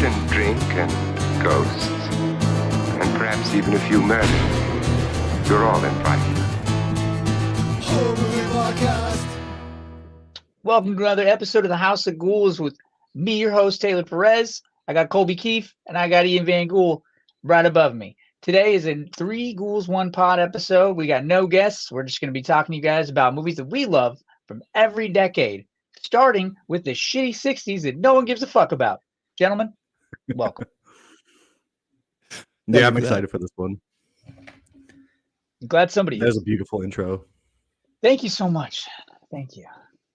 food and drink and ghosts, and perhaps even a few murders. You're all invited. Welcome to another episode of the House of Ghouls with me, your host, Taylor Perez. I got Colby Keefe, and I got Ian Van Ghoul right above me. Today is a Three Ghouls, One Pod episode. We got no guests. We're just going to be talking to you guys about movies that we love from every decade, starting with the shitty 60s that no one gives a fuck about. Gentlemen, welcome. Yeah, I'm excited for this one. I'm glad somebody That was a beautiful intro. Thank you so much. Thank you.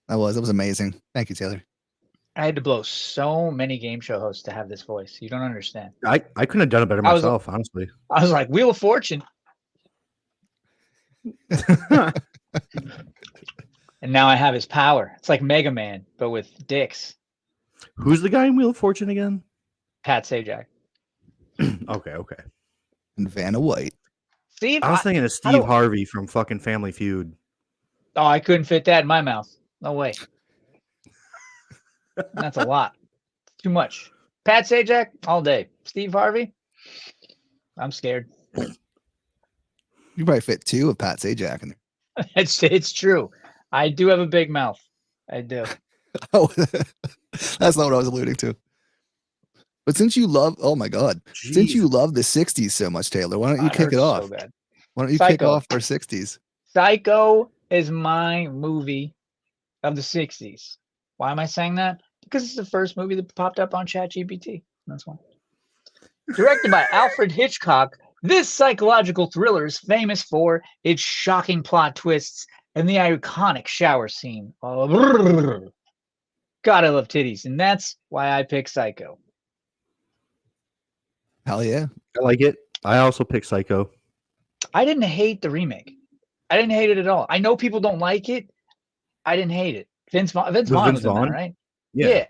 That was amazing. Thank you, Taylor. I had to blow so many game show hosts to have this voice. You don't understand. I couldn't have done it better myself, honestly. I was like, Wheel of Fortune. And now I have his power. It's like Mega Man, but with dicks. Who's the guy in Wheel of Fortune again? Pat Sajak. Okay. And Vanna White. Steve? I was thinking of Steve Harvey from fucking Family Feud. Oh, I couldn't fit that in my mouth. No way. That's a lot. Too much. Pat Sajak, all day. Steve Harvey? I'm scared. You probably fit two of Pat Sajak in there. It's true. I do have a big mouth. I do. Oh, that's not what I was alluding to. But since you love, oh my God, since you love the 60s so much, Taylor, why don't you kick it off? So bad. Why don't you kick off our 60s? Psycho is my movie of the 60s. Why am I saying that? Because it's the first movie that popped up on ChatGPT. That's why. Directed by Alfred Hitchcock, this psychological thriller is famous for its shocking plot twists and the iconic shower scene. Oh, God, I love titties, and that's why I pick Psycho. Hell yeah. I like it. I also picked Psycho. I didn't hate the remake. I didn't hate it at all. I know people don't like it. I didn't hate it. Vince Vaughn was in that, right? Yeah.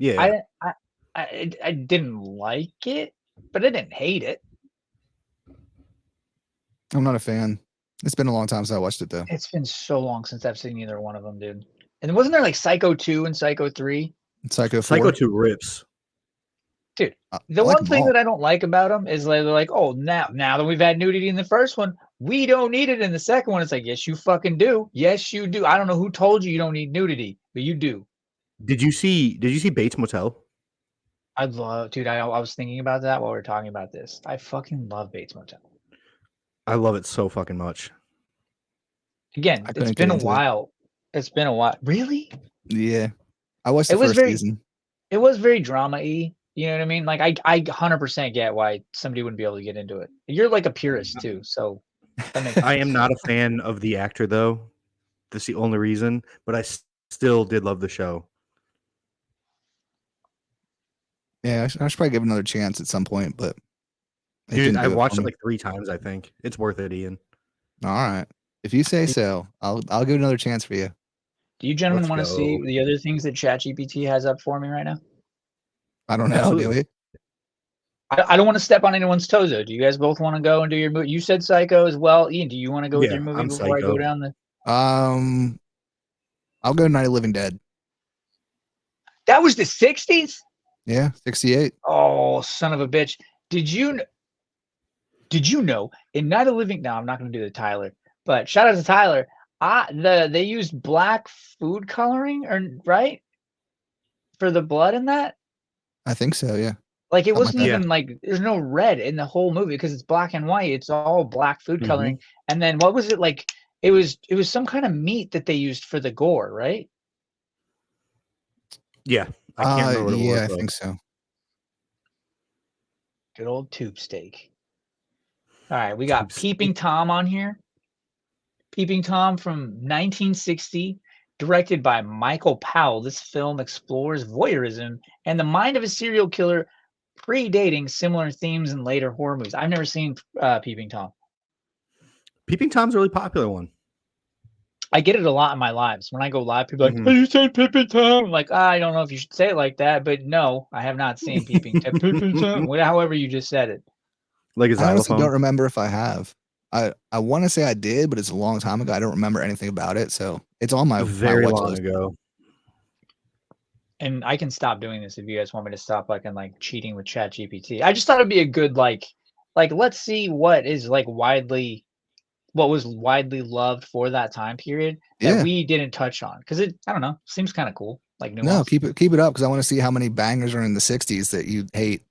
I didn't like it, but I didn't hate it. I'm not a fan. It's been a long time since I watched it, though. It's been so long since I've seen either one of them, dude. And wasn't there like Psycho 2 and Psycho 3? Psycho 4. Psycho 2 rips. Dude, the one thing that I don't like about them is they're like, oh, now that we've had nudity in the first one, we don't need it in the second one. It's like, yes, you fucking do. Yes, you do. I don't know who told you don't need nudity, but you do. Did you see Bates Motel? I was thinking about that while we were talking about this. I fucking love Bates Motel. I love it so fucking much. Again, it's been a while. It's been a while. Really? Yeah. I watched the first season. It was very drama-y. You know what I mean? Like, I 100% get why somebody wouldn't be able to get into it. You're like a purist, too, so that makes sense. I am not a fan of the actor, though. That's the only reason. But I still did love the show. Yeah, I should probably give it another chance at some point, but... Dude, I've watched it like 3 times, I think. It's worth it, Ian. All right. If you say so, I'll give it another chance for you. Do you gentlemen want to see the other things that ChatGPT has up for me right now? I don't know, do we? I don't want to step on anyone's toes, though. Do you guys both want to go and do your movie? You said Psycho as well. Ian, do you want to go with your movie before I go down the... I'll go Night of the Living Dead. That was the 60s? Yeah, 68. Oh, son of a bitch. Did you know in Night of the Living... No, I'm not going to do the Tyler. But shout out to Tyler. They used black food coloring, right? For the blood in that? I think so, yeah. Like, it wasn't even like, there's no red in the whole movie because it's black and white. It's all black food coloring. And then what was it like? It was some kind of meat that they used for the gore, right? Yeah. I can't remember what it was. Yeah, I think so. Good old tube steak. All right, we got Peeping Tom on here. Peeping Tom from 1960, directed by Michael Powell. This film explores voyeurism and the mind of a serial killer, predating similar themes in later horror movies. I've never seen Peeping Tom. Peeping Tom's a really popular one. I get it a lot in my lives. When I go live, people are like, "Oh, you say Peeping Tom?" I'm like, I don't know if you should say it like that, but no, I have not seen Peeping Tom. Peeping Tom, however you just said it. Like a xylophone. I honestly don't remember if I have. I want to say I did, but it's a long time ago. I don't remember anything about it, so it's on my very watch long list. ago. and I can stop doing this if you guys want me to stop like and like cheating with ChatGPT. I just thought it'd be a good like let's see what is like what was widely loved for that time period that Yeah. we didn't touch on because I don't know, seems kind of cool, like No, nuance. keep it up because I want to see how many bangers are in the 60s that you hate.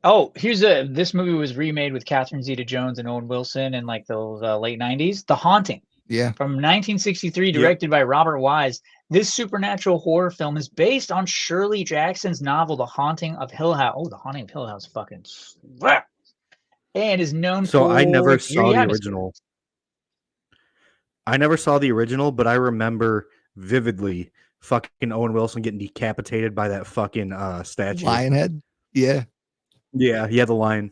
Oh, this movie was remade with Catherine Zeta-Jones and Owen Wilson in like the late 90s. The Haunting. Yeah. From 1963, Yep. directed by Robert Wise. This supernatural horror film is based on Shirley Jackson's novel, The Haunting of Hill House. Oh, The Haunting of Hill House fucking slap. And is known So for I never eerie saw the atmosphere. original. I never saw the original, but I remember vividly fucking Owen Wilson getting decapitated by that fucking statue. Lionhead. Yeah. Yeah, he had the lion.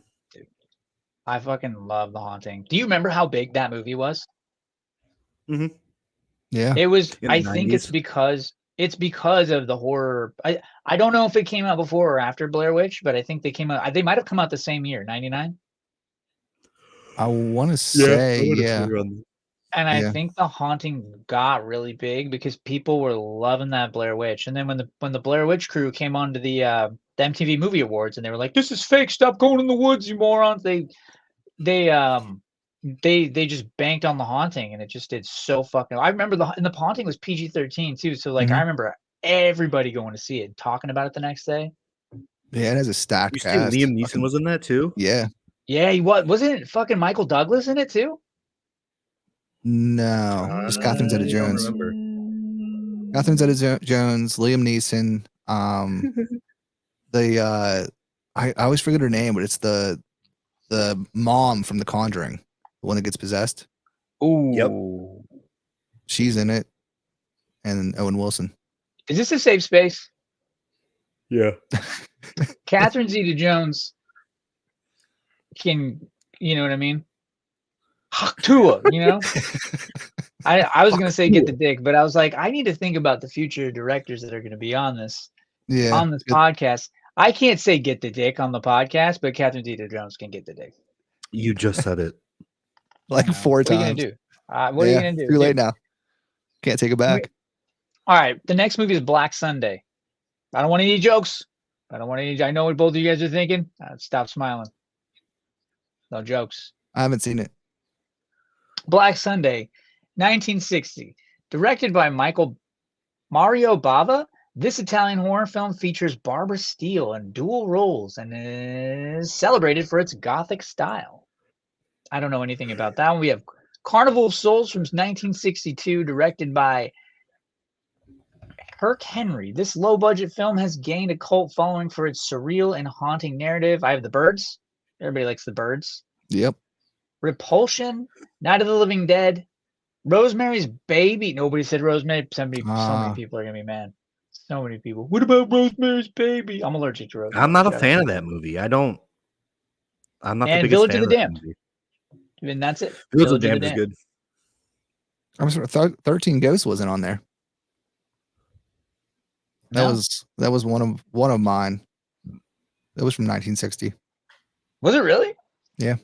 I fucking love The Haunting. Do you remember how big that movie was? Yeah. It was. In the I think it's 90s. because of the horror. I don't know if it came out before or after Blair Witch, but I think they came out. They might have come out the same year, 99. I want to say, I would've yeah. threw on- And I Yeah. think The Haunting got really big because people were loving that Blair Witch. And then when the Blair Witch crew came onto the MTV Movie Awards and they were like, "This is fake. Stop going in the woods, you morons!" They just banked on The Haunting, and it just did so fucking. I remember the Haunting was PG-13 too, so like Mhm. I remember everybody going to see it, talking about it the next day. Yeah, it has a stacked You see cast. Liam Neeson Fucking- was in that too? Yeah. Yeah, he wasn't it fucking Michael Douglas in it too? No, it was Catherine I don't Zeta-Jones. remember. Catherine Zeta-Jones, Liam Neeson. I always forget her name, but it's the mom from The Conjuring, the one that gets possessed. Ooh. She's in it, and Owen Wilson. Is this a safe space? Yeah. Catherine Zeta-Jones can, you know what I mean? Tua, you know? I was gonna say get the dick, but I was like, I need to think about the future directors that are gonna be on this Yeah. podcast. I can't say get the dick on the podcast, but Catherine Zeta-Jones can get the dick. You just said it. Like I know. 4 What are you times. gonna do? What are you gonna do? Too late Dude? now. Can't take it back. All right, the next movie is Black Sunday. I don't want any jokes. I know what both of you guys are thinking. Stop smiling. No jokes. I haven't seen it. Black Sunday, 1960. Directed by Mario Bava, this Italian horror film features Barbara Steele in dual roles and is celebrated for its gothic style. I don't know anything about that one. We have Carnival of Souls from 1962, directed by Kirk Henry. This low-budget film has gained a cult following for its surreal and haunting narrative. I have The Birds. Everybody likes The Birds. Yep. Repulsion, Night of the Living Dead, Rosemary's Baby. Nobody said Rosemary. So many people are gonna be mad. So many people. What about Rosemary's Baby? I'm allergic to Rosemary. I'm not a Shut fan up. of that movie. I'm not the And biggest Village fan of the of that Damned. movie. And that's it. Village of the Damned is good. I'm sorry, 13 Ghosts wasn't on there. That No. was one of mine. That was from 1960. Was it really? Yeah.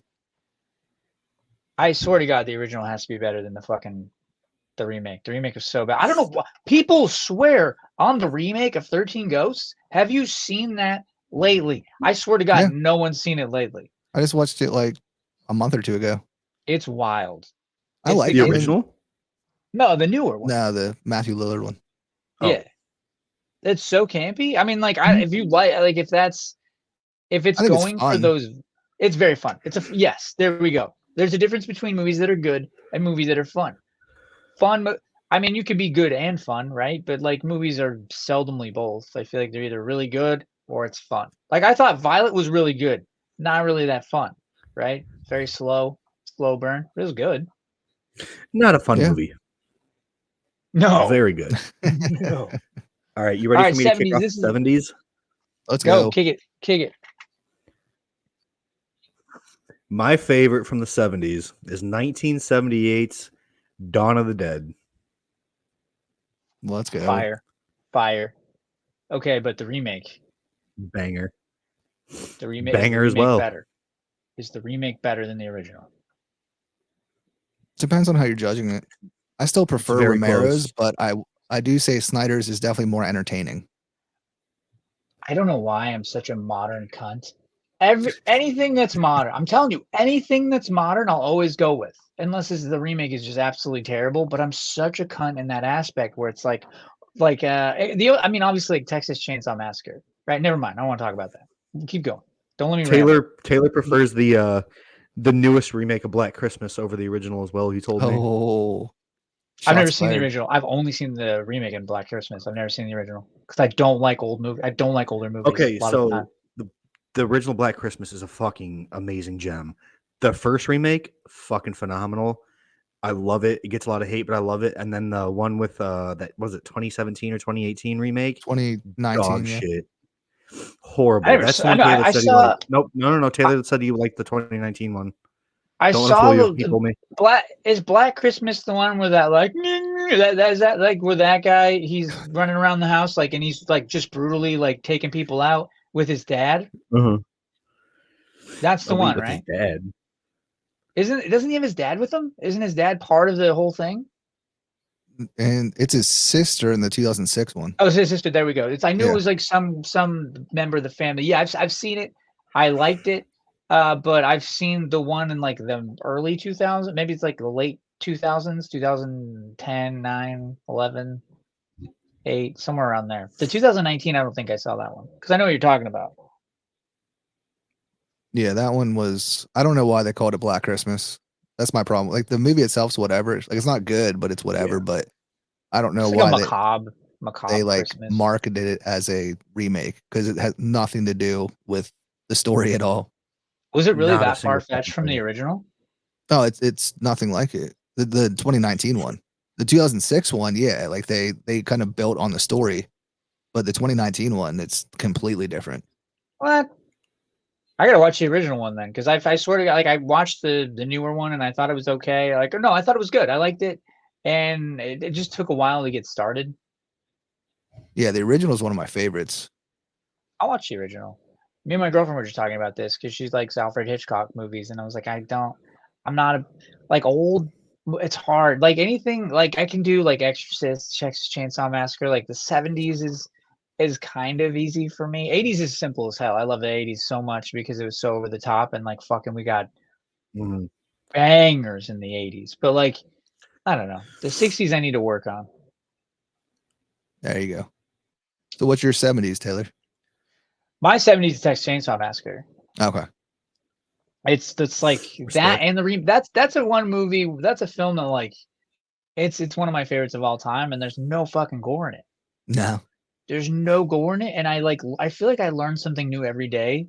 I swear to God, the original has to be better than the remake. The remake is so bad. I don't know what people swear on the remake of 13 Ghosts. Have you seen that lately? I swear to God, Yeah. no one's seen it lately. I just watched it like a month or two ago. It's wild. I It's like The it. original? No, the newer one. No, the Matthew Lillard one. Oh. Yeah. It's so campy. I mean, like, if you if it's I think it's going for fun. those, it's very fun. Yes, there we go. There's a difference between movies that are good and movies that are fun. I mean, you can be good and fun, right? But like movies are seldomly both. I feel like they're either really good or it's fun. Like I thought Violet was really good, not really that fun, right? Very slow burn. It was good. Not a fun Yeah. movie. No, Very good. no. All right, you ready All right, for me to 70s, kick off this the is- 70s? Let's Go, go. kick it. My favorite from the 70s is 1978's Dawn of the Dead. Let's go. Fire. Okay, but the remake. Banger. The remake Banger is as the remake well. better. Is the remake better than the original? Depends on how you're judging it. I still prefer very Romero's, close. but I do say Snyder's is definitely more entertaining. I don't know why I'm such a modern cunt. Anything that's modern, I'm telling you, anything that's modern, I'll always go with, unless the remake is just absolutely terrible. But I'm such a cunt in that aspect where it's like I mean, obviously, like Texas Chainsaw Massacre, right? Never mind. I don't want to talk about that. Keep going. Don't let me ramble. Taylor prefers the newest remake of Black Christmas over the original as well. He told me. Oh, I've never shots seen the fired. original. I've only seen the remake in Black Christmas. I've never seen the original because I don't like old movie. I don't like older movies. Okay, A lot of the time. so the original Black Christmas is a fucking amazing gem. The first remake, fucking phenomenal. I love it. It gets a lot of hate, but I love it. And then the one with that was it 2017 or 2018 remake? 2019. Dog Yeah. shit. Horrible. That's the one Taylor said he liked. Nope. No. Taylor said he liked the 2019 one. I Don't let him saw fool you. the He told me. Black Christmas the one where that like that is that like where that guy he's running around the house like and he's like just brutally like taking people out with his dad. That's the one, With right? his dad. Doesn't he have his dad with him? Isn't his dad part of the whole thing? And it's his sister in the 2006 one. Oh, it's his sister. There we go. I knew Yeah. it was like some member of the family. Yeah, I've seen it. I liked it. But I've seen the one in like the early 2000s. Maybe it's like the late 2000s, 2010, 9, 11, 8, somewhere around there. The 2019, I don't think I saw that one because I know what you're talking about. Yeah, that one was. I don't know why they called it Black Christmas. That's my problem. Like the movie itself's whatever. Like it's not good, but it's whatever. Yeah. But I don't know It's like why a macabre they like Christmas. marketed it as a remake because it has nothing to do with the story at all. Was it really Not a that single far-fetched from fucking the thing. original? No, it's nothing like it. The 2019 one, the 2006 one, yeah, like they kind of built on the story, but the 2019 one, it's completely different. What? I gotta watch the original one then, because I swear to God, like I watched the newer one and I thought it was okay. Like, no, I thought it was good. I liked it, and it just took a while to get started. Yeah, the original is one of my favorites. I'll watch the original. Me and my girlfriend were just talking about this because she likes Alfred Hitchcock movies, and I was like, I'm not a like old. It's hard. Like anything, like I can do like Exorcist, Texas Chainsaw Massacre. Like the 70s is kind of easy for me. 80s is simple as hell. I love the 80s so much because it was so over the top and like fucking we got bangers in the 80s. But like I don't know. The 60s I need to work on. There you go. So what's your 70s, Taylor? My 70s is Texas Chainsaw Massacre. Okay. It's like Respect. that and that's a one movie. That's a film that like it's one of my favorites of all time, and there's no fucking gore in it. No. There's no gore in it, and I feel like I learn something new every day.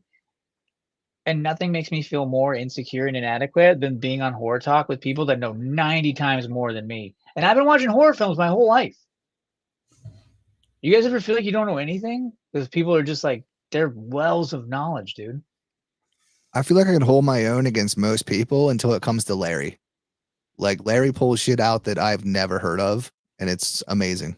And nothing makes me feel more insecure and inadequate than being on Horror Talk with people that know 90 times more than me. And I've been watching horror films my whole life. You guys ever feel like you don't know anything? Because people are just like, they're wells of knowledge, dude. I feel like I can hold my own against most people until it comes to Larry. Like Larry pulls shit out that I've never heard of, and it's amazing.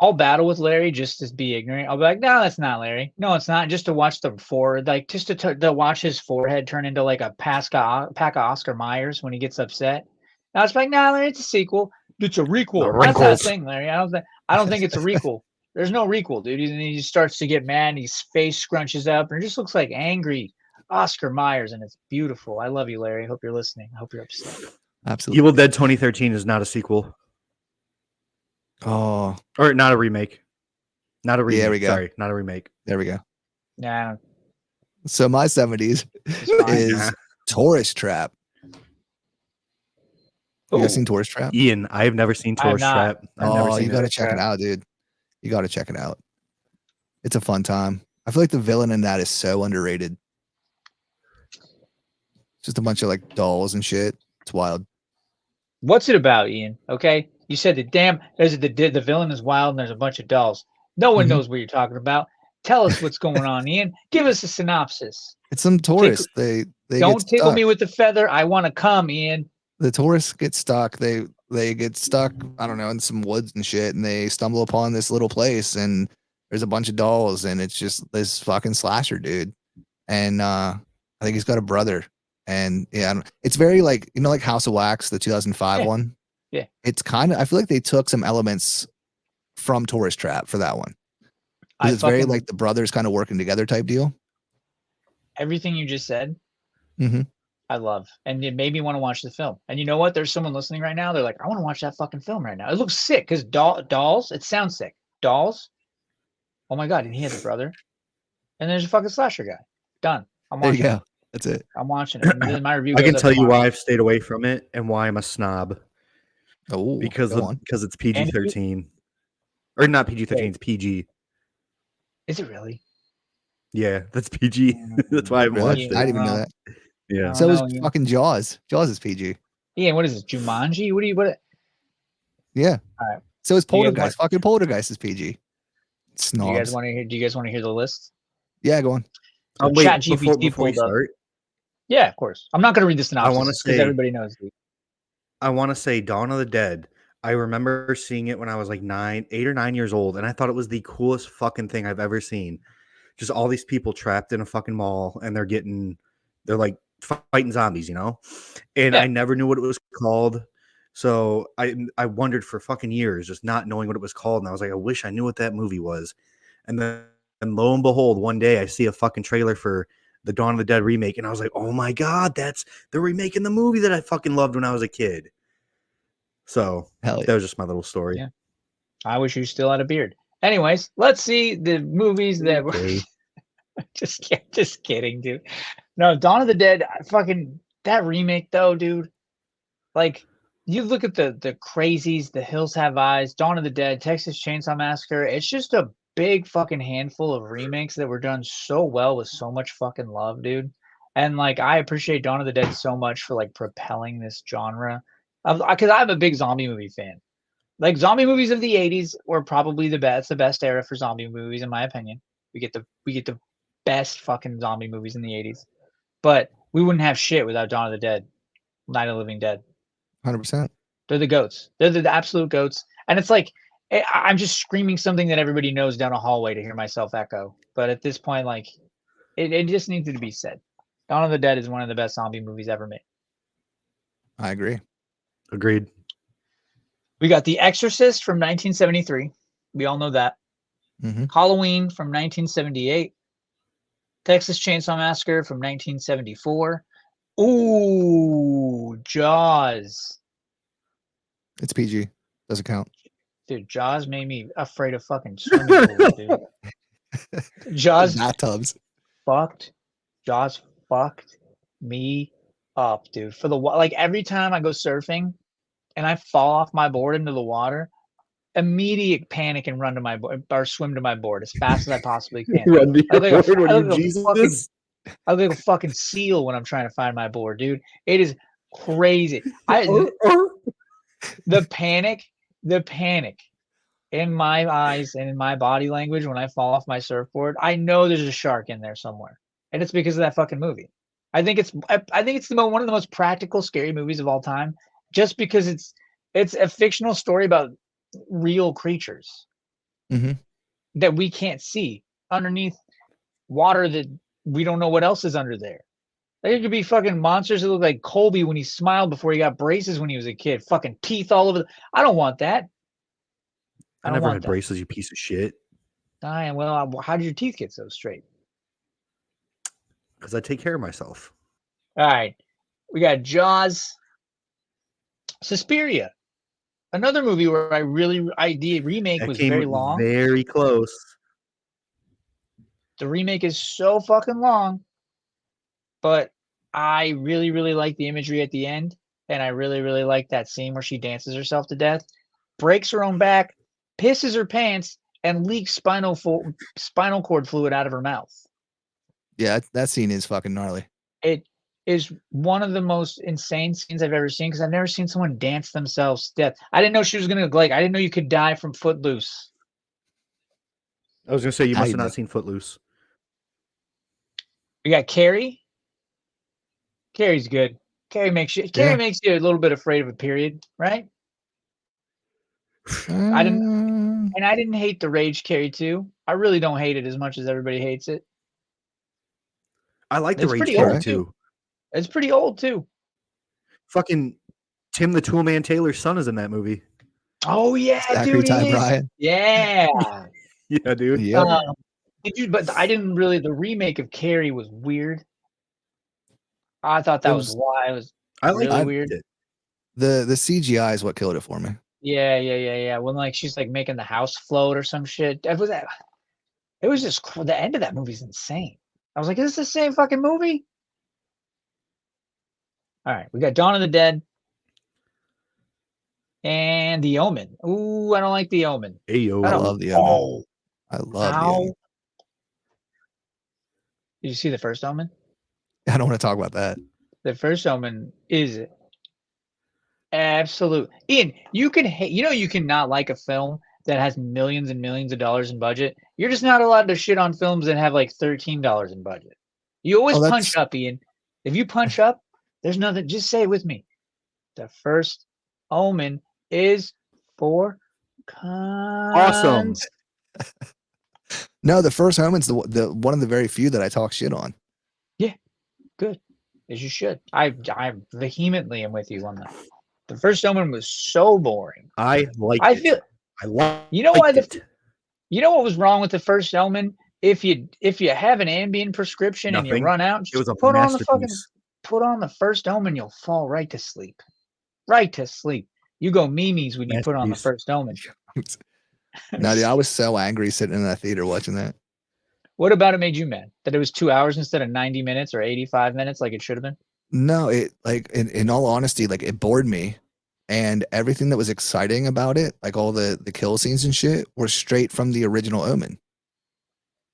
I'll battle with Larry just to be ignorant. I'll be like, no, that's not Larry. No, it's not. Just to watch the forehead, like just to watch his forehead turn into like a pack of Oscar Myers when he gets upset. Now it's like, nah, Larry, it's a sequel. It's a requel. The That's not a wrinkles. thing, Larry. I don't think it's a requel. There's no requel, dude. And he starts to get mad and his face scrunches up and it just looks like angry Oscar Myers, and it's beautiful. I love you, Larry. I hope you're listening. I hope you're upset. Absolutely. Evil Dead 2013 is not a sequel. Oh, Or not a remake. Not a remake. There we go. Sorry, not a remake. there we go. Nah, So my 70s it's fine. is Tourist Trap. You guys Ooh. seen Tourist Trap? Ian, I have never seen I have Tourist not. Trap. I've never Oh, seen you got to it. check it out, dude. You got to check it out. It's a fun time. I feel like the villain in that is so underrated. Just a bunch of like dolls and shit. It's wild. What's it about, Ian? Okay, you said the villain is wild and there's a bunch of dolls. No one Mhm. knows what you're talking about. Tell us what's going on, Ian. Give us a synopsis. It's some tourists. They Don't get tickle stuck. me with the feather. I want to come, Ian. The tourists get stuck. They get stuck, I don't know, in some woods and shit, and they stumble upon this little place, and there's a bunch of dolls, and it's just this fucking slasher dude. And I think he's got a brother. And yeah, it's very like, you know, like House of Wax, the 2005 Yeah. one. Yeah. It's kind of, I feel like they took some elements from Tourist Trap for that one. Because it's very like the brothers kind of working together type deal. Everything you just said. Mm-hmm. I love, and it made me want to watch the film. And you know what? There's someone listening right now. They're like, I want to watch that fucking film right now. It looks sick because dolls. It sounds sick. Dolls. Oh my god! And he has a brother. And there's a fucking slasher guy. Done. I'm There watching. you go. That's it. I'm watching it. And then my review. I can goes up tell you tomorrow. why I've stayed away from it and why I'm a snob. Oh, Because it's PG-13, or not PG-13. It's PG. Is it really? Yeah, that's PG. That's why I haven't watched it. I didn't even know that. Yeah. So is fucking Jaws. Jaws is PG. Yeah. What is this? Jumanji? What? Yeah. All right. So is Do you guys Poltergeist. Fucking Poltergeist is PG. Snobs. Do you guys want to hear the list? Yeah, go on. Oh, wait, ChatGPT before you pulled up. start, Yeah, of course. I'm not going to read the synopsis. wanna because say- everybody knows. I want to say Dawn of the Dead. I remember seeing it when I was like 8 or 9 years old, and I thought it was the coolest fucking thing I've ever seen. Just all these people trapped in a fucking mall, and they're like fighting zombies, you know? And Yeah. I never knew what it was called. So I wondered for fucking years, just not knowing what it was called. And I was like, I wish I knew what that movie was. And then lo and behold, one day I see a fucking trailer for the Dawn of the Dead remake. And I was like, oh my God, they're remaking the movie that I fucking loved when I was a kid. So Hell yeah. that was just my little story. Yeah. I wish you still had a beard. Anyways, let's see the movies that were. Okay. just kidding, dude. No, Dawn of the Dead. Fucking that remake though, dude. Like you look at the crazies, The Hills Have Eyes, Dawn of the Dead, Texas Chainsaw Massacre. It's just a big fucking handful of remakes that were done so well with so much fucking love, dude. And like I appreciate Dawn of the Dead so much for like propelling this genre. Because I'm a big zombie movie fan. Like zombie movies of the 80s were probably the best era for zombie movies in my opinion. We get the best fucking zombie movies in the 80s. But we wouldn't have shit without Dawn of the Dead, Night of the Living Dead. 100%. They're the goats. They're the absolute goats. And it's like I'm just screaming something that everybody knows down a hallway to hear myself echo. But at this point, like it just needed to be said. Dawn of the Dead is one of the best zombie movies ever made. I agree. Agreed. We got The Exorcist from 1973. We all know that. Mm-hmm. Halloween from 1978. Texas Chainsaw Massacre from 1974. Ooh, Jaws. It's PG. Doesn't count. Dude, Jaws made me afraid of fucking swimming pools, dude. Jaws Bathtubs. Jaws fucked me up, dude. For the like every time I go surfing and I fall off my board into the water, immediate panic and run to my board or swim to my board as fast as I possibly can. Run to I look your like board when a you fucking, Jesus. I look like a fucking seal when I'm trying to find my board, dude. It is crazy. The panic in my eyes and in my body language when I fall off my surfboard, I know there's a shark in there somewhere, and it's because of that fucking movie. I think it's one of the most practical scary movies of all time, just because it's a fictional story about real creatures that we can't see underneath water that we don't know what else is under there. There could be fucking monsters that look like Colby when he smiled before he got braces when he was a kid. Fucking teeth all over. I don't want that. I never had braces, you piece of shit. Well, how did your teeth get so straight? Because I take care of myself. All right. We got Jaws. Suspiria. Another movie where the remake was very long. Very close. The remake is so fucking long. But I really, really like the imagery at the end. And I really, really like that scene where she dances herself to death, breaks her own back, pisses her pants, and leaks spinal cord fluid out of her mouth. Yeah, that scene is fucking gnarly. It is one of the most insane scenes I've ever seen because I've never seen someone dance themselves to death. I didn't know she was going to, I didn't know you could die from Footloose. I was going to say, you must have not seen Footloose. We got Carrie. Carrie's good. Carrie makes you a little bit afraid of a period, right? I didn't hate the Rage Carrie 2. I really don't hate it as much as everybody hates it. I like the Rage Carrie 2. It's pretty old too. Fucking Tim the Toolman Taylor's son is in that movie. Oh yeah, Zachary dude. Ty Bryan. Yeah. Yeah, dude. Yep. Did you? But I didn't really. The remake of Carrie was weird. I thought that It was was why it was I like really I- weird. it. the CGI is what killed it for me. Yeah. When like she's like making the house float or some shit. It was It was just the end of that movie's insane. I was like, is this the same fucking movie? All right, we got Dawn of the Dead and The Omen. Ooh, I don't like The Omen. Ayo. I don't- love the Omen. Oh, I love the how? Omen. Did you see the first Omen? I don't want to talk about that. The first Omen is absolute. Ian, you can hate. You know, you cannot like a film that has millions and millions of dollars in budget. You're just not allowed to shit on films that have like $13 in budget. You always Oh, punch that's up, Ian. If you punch up, there's nothing. Just say it with me. The first Omen is for Awesome. cons. no. The first Omen's the one of the very few that I talk shit on. Good, as you should. I vehemently am with you on that. The first Omen was so boring. I like I it. feel. I like You know why it. You know what was wrong with the first Omen? If you have an Ambien prescription and you Nothing. run out, It was just a put on the fucking masterpiece. put on the first Omen. You'll fall right to sleep. Right to sleep. You go memes when you put on the Masterpiece. first Omen. No, dude, I was so angry sitting in that theater watching that. What about it made you mad? That it was 2 hours instead of 90 minutes or 85 minutes like it should have been? No, it like in all honesty, like it bored me, and everything that was exciting about it, like all the kill scenes and shit, were straight from the original Omen.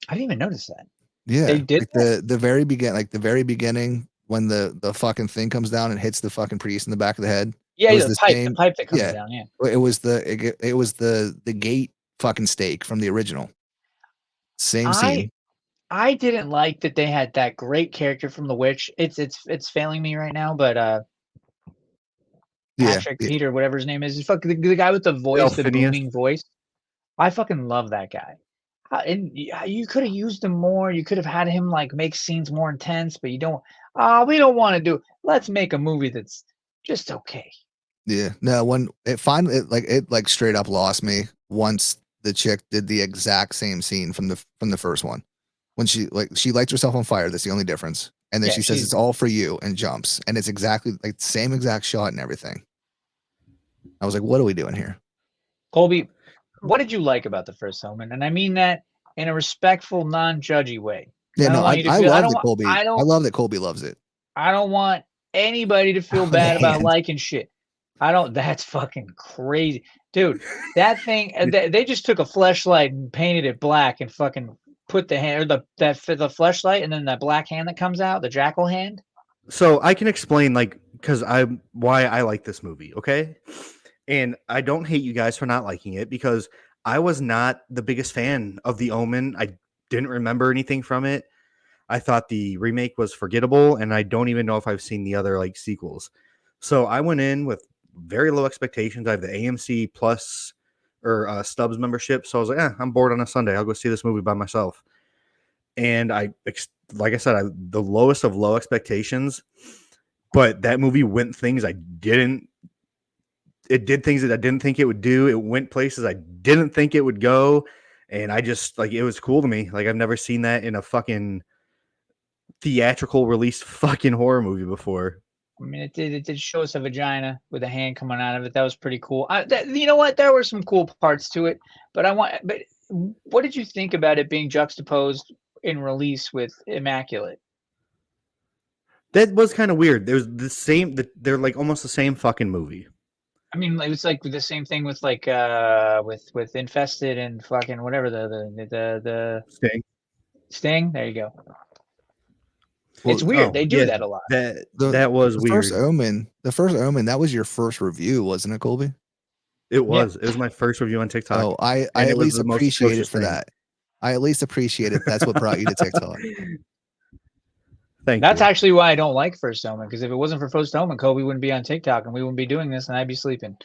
I didn't even notice that. Yeah, They did like the very beginning when the fucking thing comes down and hits the fucking priest in the back of the head. Yeah, It was the the pipe, same- that comes yeah. down, yeah. It was the gate fucking stake from the original. Same scene. I didn't like that they had that great character from The Witch. It's failing me right now, but Yeah, Patrick yeah. Peter, whatever his name is, the guy with the voice, the Phineas. booming voice. I fucking love that guy. And you could have used him more. You could have had him like make scenes more intense, but you don't. We don't want to do. Let's make a movie that's just okay. Yeah. No, when it finally it straight up lost me once the chick did the exact same scene from the first one. When she lights herself on fire, that's the only difference. And then Yeah, she says she's- it's all for you and jumps. And it's exactly like the same exact shot and everything. I was like, what are we doing here? Colby, what did you like about the first Omen? And I mean that in a respectful, non-judgy way. Yeah, I don't no, want you to I feel- I love don't that want- Colby. I I don't- love that Colby loves it. I don't want anybody to feel Oh, bad about man. liking shit. I don't. That's fucking crazy, dude. That thing. They just took a fleshlight and painted it black and fucking put the hand or the fleshlight and then that black hand that comes out, the jackal hand. So I can explain why I like this movie, okay? And I don't hate you guys for not liking it because I was not the biggest fan of The Omen. I didn't remember anything from it. I thought the remake was forgettable, and I don't even know if I've seen the other like sequels. So I went in with very low expectations. I have the AMC Plus or Stubbs membership, so I was like, I'm bored on a Sunday. I'll go see this movie by myself. And like I said, the lowest of low expectations, but that movie went things I didn't. It did things that I didn't think it would do. It went places I didn't think it would go, and I just like it was cool to me. Like I've never seen that in a fucking theatrical release fucking horror movie before. I mean, it did show us a vagina with a hand coming out of it. That was pretty cool. You know what? There were some cool parts to it, but what did you think about it being juxtaposed in release with Immaculate? That was kind of weird. There's the same. They're like almost the same fucking movie. I mean, it was like the same thing with like with Infested and fucking whatever the Sting. Sting. There you go. Well, It's weird. Oh, They do yeah, that a lot. That was the weird. First Omen, that was your first review, wasn't it, Colby? It was. It was my first review on TikTok. Oh, I and at it was least the most appreciate it atrocious for thing. that. I at least appreciate it. That's what brought you to TikTok. Thank That's you. actually why I don't like First Omen, because if it wasn't for First Omen, Kobe wouldn't be on TikTok and we wouldn't be doing this and I'd be sleeping.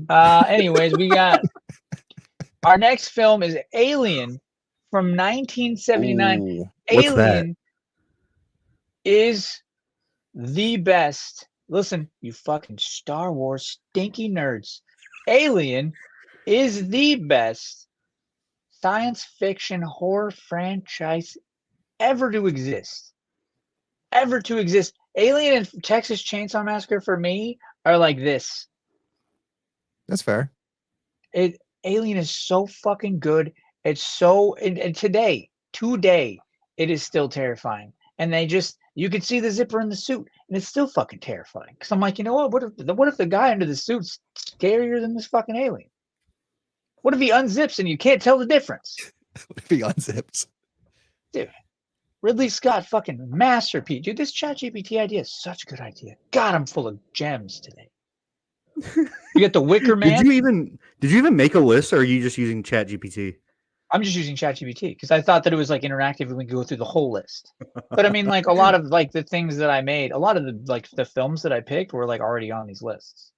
Anyways, we got our next film is Alien from 1979. Ooh. What's that? Alien is the best. Listen, you fucking Star Wars stinky nerds. Alien is the best science fiction horror franchise ever to exist. Ever to exist. Alien and Texas Chainsaw Massacre for me are like this. That's fair. Alien is so fucking good. It's so and today, it is still terrifying. And you could see the zipper in the suit, and it's still fucking terrifying. Because I'm like, you know what? What if the guy under the suit's scarier than this fucking alien? What if he unzips and you can't tell the difference? What if he unzips? Dude, Ridley Scott fucking masterpiece. Dude, this ChatGPT idea is such a good idea. God, I'm full of gems today. You get the Wicker Man. Did you even make a list, or are you just using ChatGPT? I'm just using ChatGPT because I thought that it was like interactive and we could go through the whole list. But I mean, like a lot of like the things that I made, a lot of the films that I picked were like already on these lists.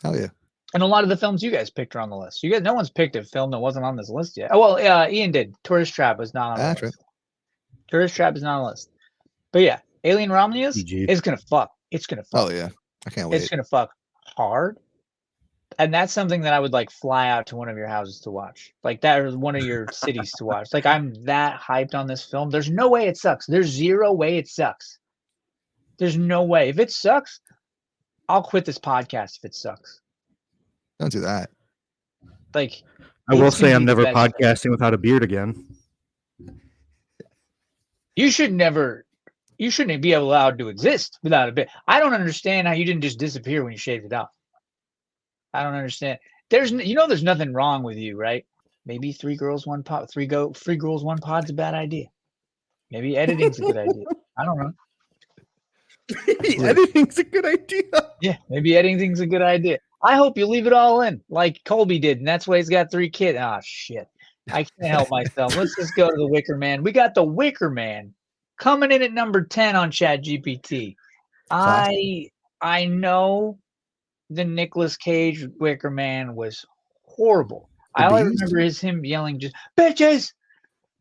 Hell yeah. And a lot of the films you guys picked are on the list. No one's picked a film that wasn't on this list yet. Oh well, Ian did. Tourist Trap was not on the list. Right. Tourist Trap is not on the list. But yeah, Alien Romulus is gonna fuck. It's gonna fuck. Oh yeah. I can't wait. It's gonna fuck hard. And that's something that I would like fly out to one of your houses to watch. Like that or one of your cities to watch. Like I'm that hyped on this film. There's no way it sucks. There's zero way it sucks. There's no way. If it sucks, I'll quit this podcast if it sucks. Don't do that. Like I will say I'm never podcasting without a beard again. You shouldn't be allowed to exist without a beard. I don't understand how you didn't just disappear when you shaved it off. I don't understand. There's nothing wrong with you, right? Maybe Three Girls, One Pod's a bad idea. Maybe editing's a good idea. I don't know. Maybe editing's a good idea. Yeah, maybe editing's a good idea. I hope you leave it all in, like Colby did, and that's why he's got 3 kids. Ah, shit. I can't help myself. Let's just go to the Wicker Man. We got the Wicker Man coming in at number 10 on ChatGPT. I know the Nicolas Cage Wicker Man was horrible. I only remember him yelling just bitches,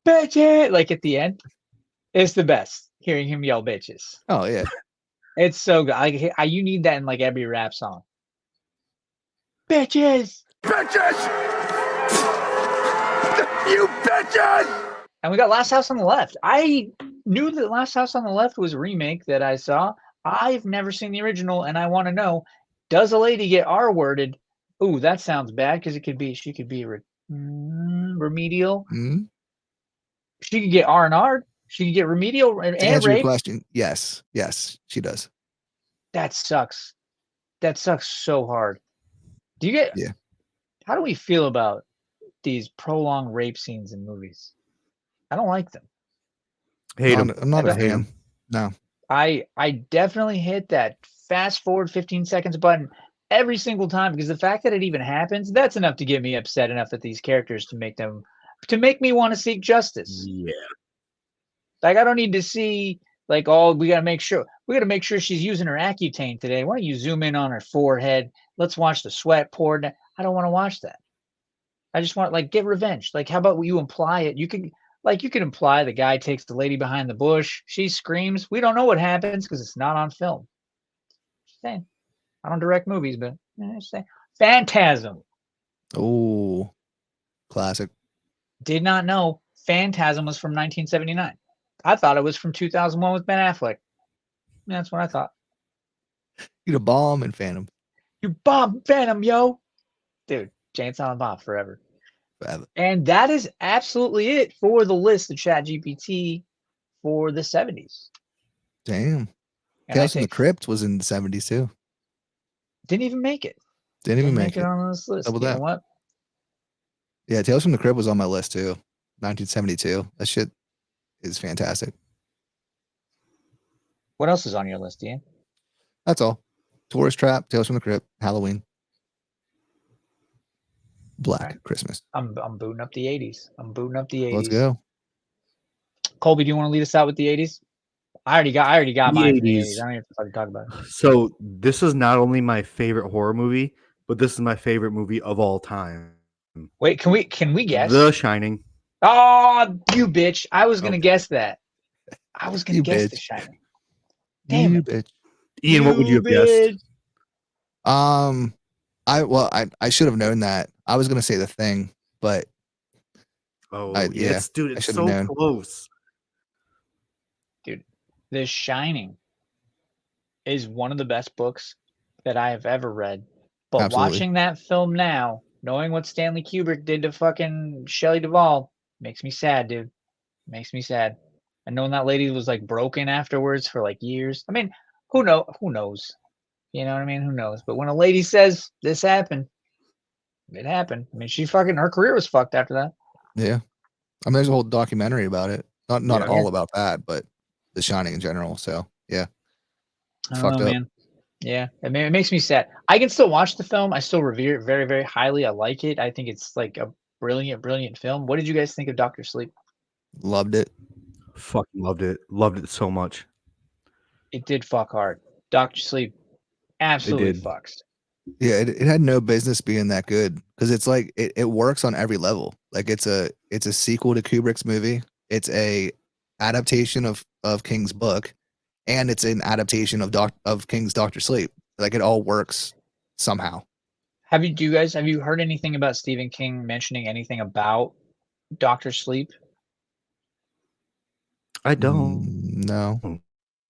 bitches, like at the end. It's the best hearing him yell bitches. Oh yeah, it's so good. You need that in like every rap song. Bitches, bitches, you bitches. And we got Last House on the Left. I knew that Last House on the Left was a remake that I saw. I've never seen the original, and I want to know. Does a lady get R-worded? Ooh, that sounds bad because she could be remedial. Mm-hmm. She could get R&R. She could get remedial and answer rape. Your question, yes, she does. That sucks. That sucks so hard. Do you get? Yeah. How do we feel about these prolonged rape scenes in movies? I don't like them. Hate them. I'm not a fan. No. I definitely hit that fast forward 15 seconds button every single time because the fact that it even happens, that's enough to get me upset enough at these characters to make me want to seek justice. Yeah. Like I don't need to see like we gotta make sure she's using her Accutane today. Why don't you zoom in on her forehead? Let's watch the sweat pour down. I don't want to watch that. I just want like get revenge. Like how about you imply it? You could imply the guy takes the lady behind the bush. She screams. We don't know what happens because it's not on film. Just saying. I don't direct movies, but just saying. Phantasm. Oh, classic. Did not know Phantasm was from 1979. I thought it was from 2001 with Ben Affleck. That's what I thought. You'd a bomb in Phantom. You bomb Phantom, yo. Dude, Chainsaw and Bob forever. And that is absolutely it for the list of ChatGPT for the 70s. Damn. Tales from the Crypt was in the 70s too. Didn't even make it. Didn't even make it on this list. You know what? Yeah, Tales from the Crypt was on my list too. 1972. That shit is fantastic. What else is on your list, Ian? That's all. Tourist Trap, Tales from the Crypt, Halloween, Black Christmas. I'm booting up the 80s. Let's go. Colby, do you want to lead us out with the 80s? I already got mine. 80s. I don't even have to talk about it. So this is not only my favorite horror movie, but this is my favorite movie of all time. Wait, can we guess? The Shining. Oh, you bitch! I was gonna guess that. I was gonna guess The Shining. Damn it, bitch. Ian, what would you have guessed? I should have known that. I was gonna say The Thing, but Oh, yeah, it's dude, I it's should have so known. close. Dude, The Shining is one of the best books that I have ever read. But Absolutely. watching that film now, knowing what Stanley Kubrick did to fucking Shelley Duvall, makes me sad, dude. Makes me sad. And knowing that lady was like broken afterwards for like years. I mean, who knows? You know what I mean? Who knows? But when a lady says this happened, it happened. I mean, her career was fucked after that. Yeah. I mean, there's a whole documentary about it. Not Yeah. all about that, but The Shining in general. So yeah, I don't fucked know, up. man. Yeah, I mean, it makes me sad. I can still watch the film. I still revere it very, very highly. I like it. I think it's like a brilliant, brilliant film. What did you guys think of Doctor Sleep? Loved it. Fucking loved it. Loved it so much. It did fuck hard. Doctor Sleep absolutely did. fucks. Yeah, it had no business being that good because it's like it works on every level. Like it's a sequel to Kubrick's movie. It's a adaptation of King's book, and it's an adaptation of King's Doctor Sleep. Like it all works somehow. Have you heard anything about Stephen King mentioning anything about Doctor Sleep? I don't. No.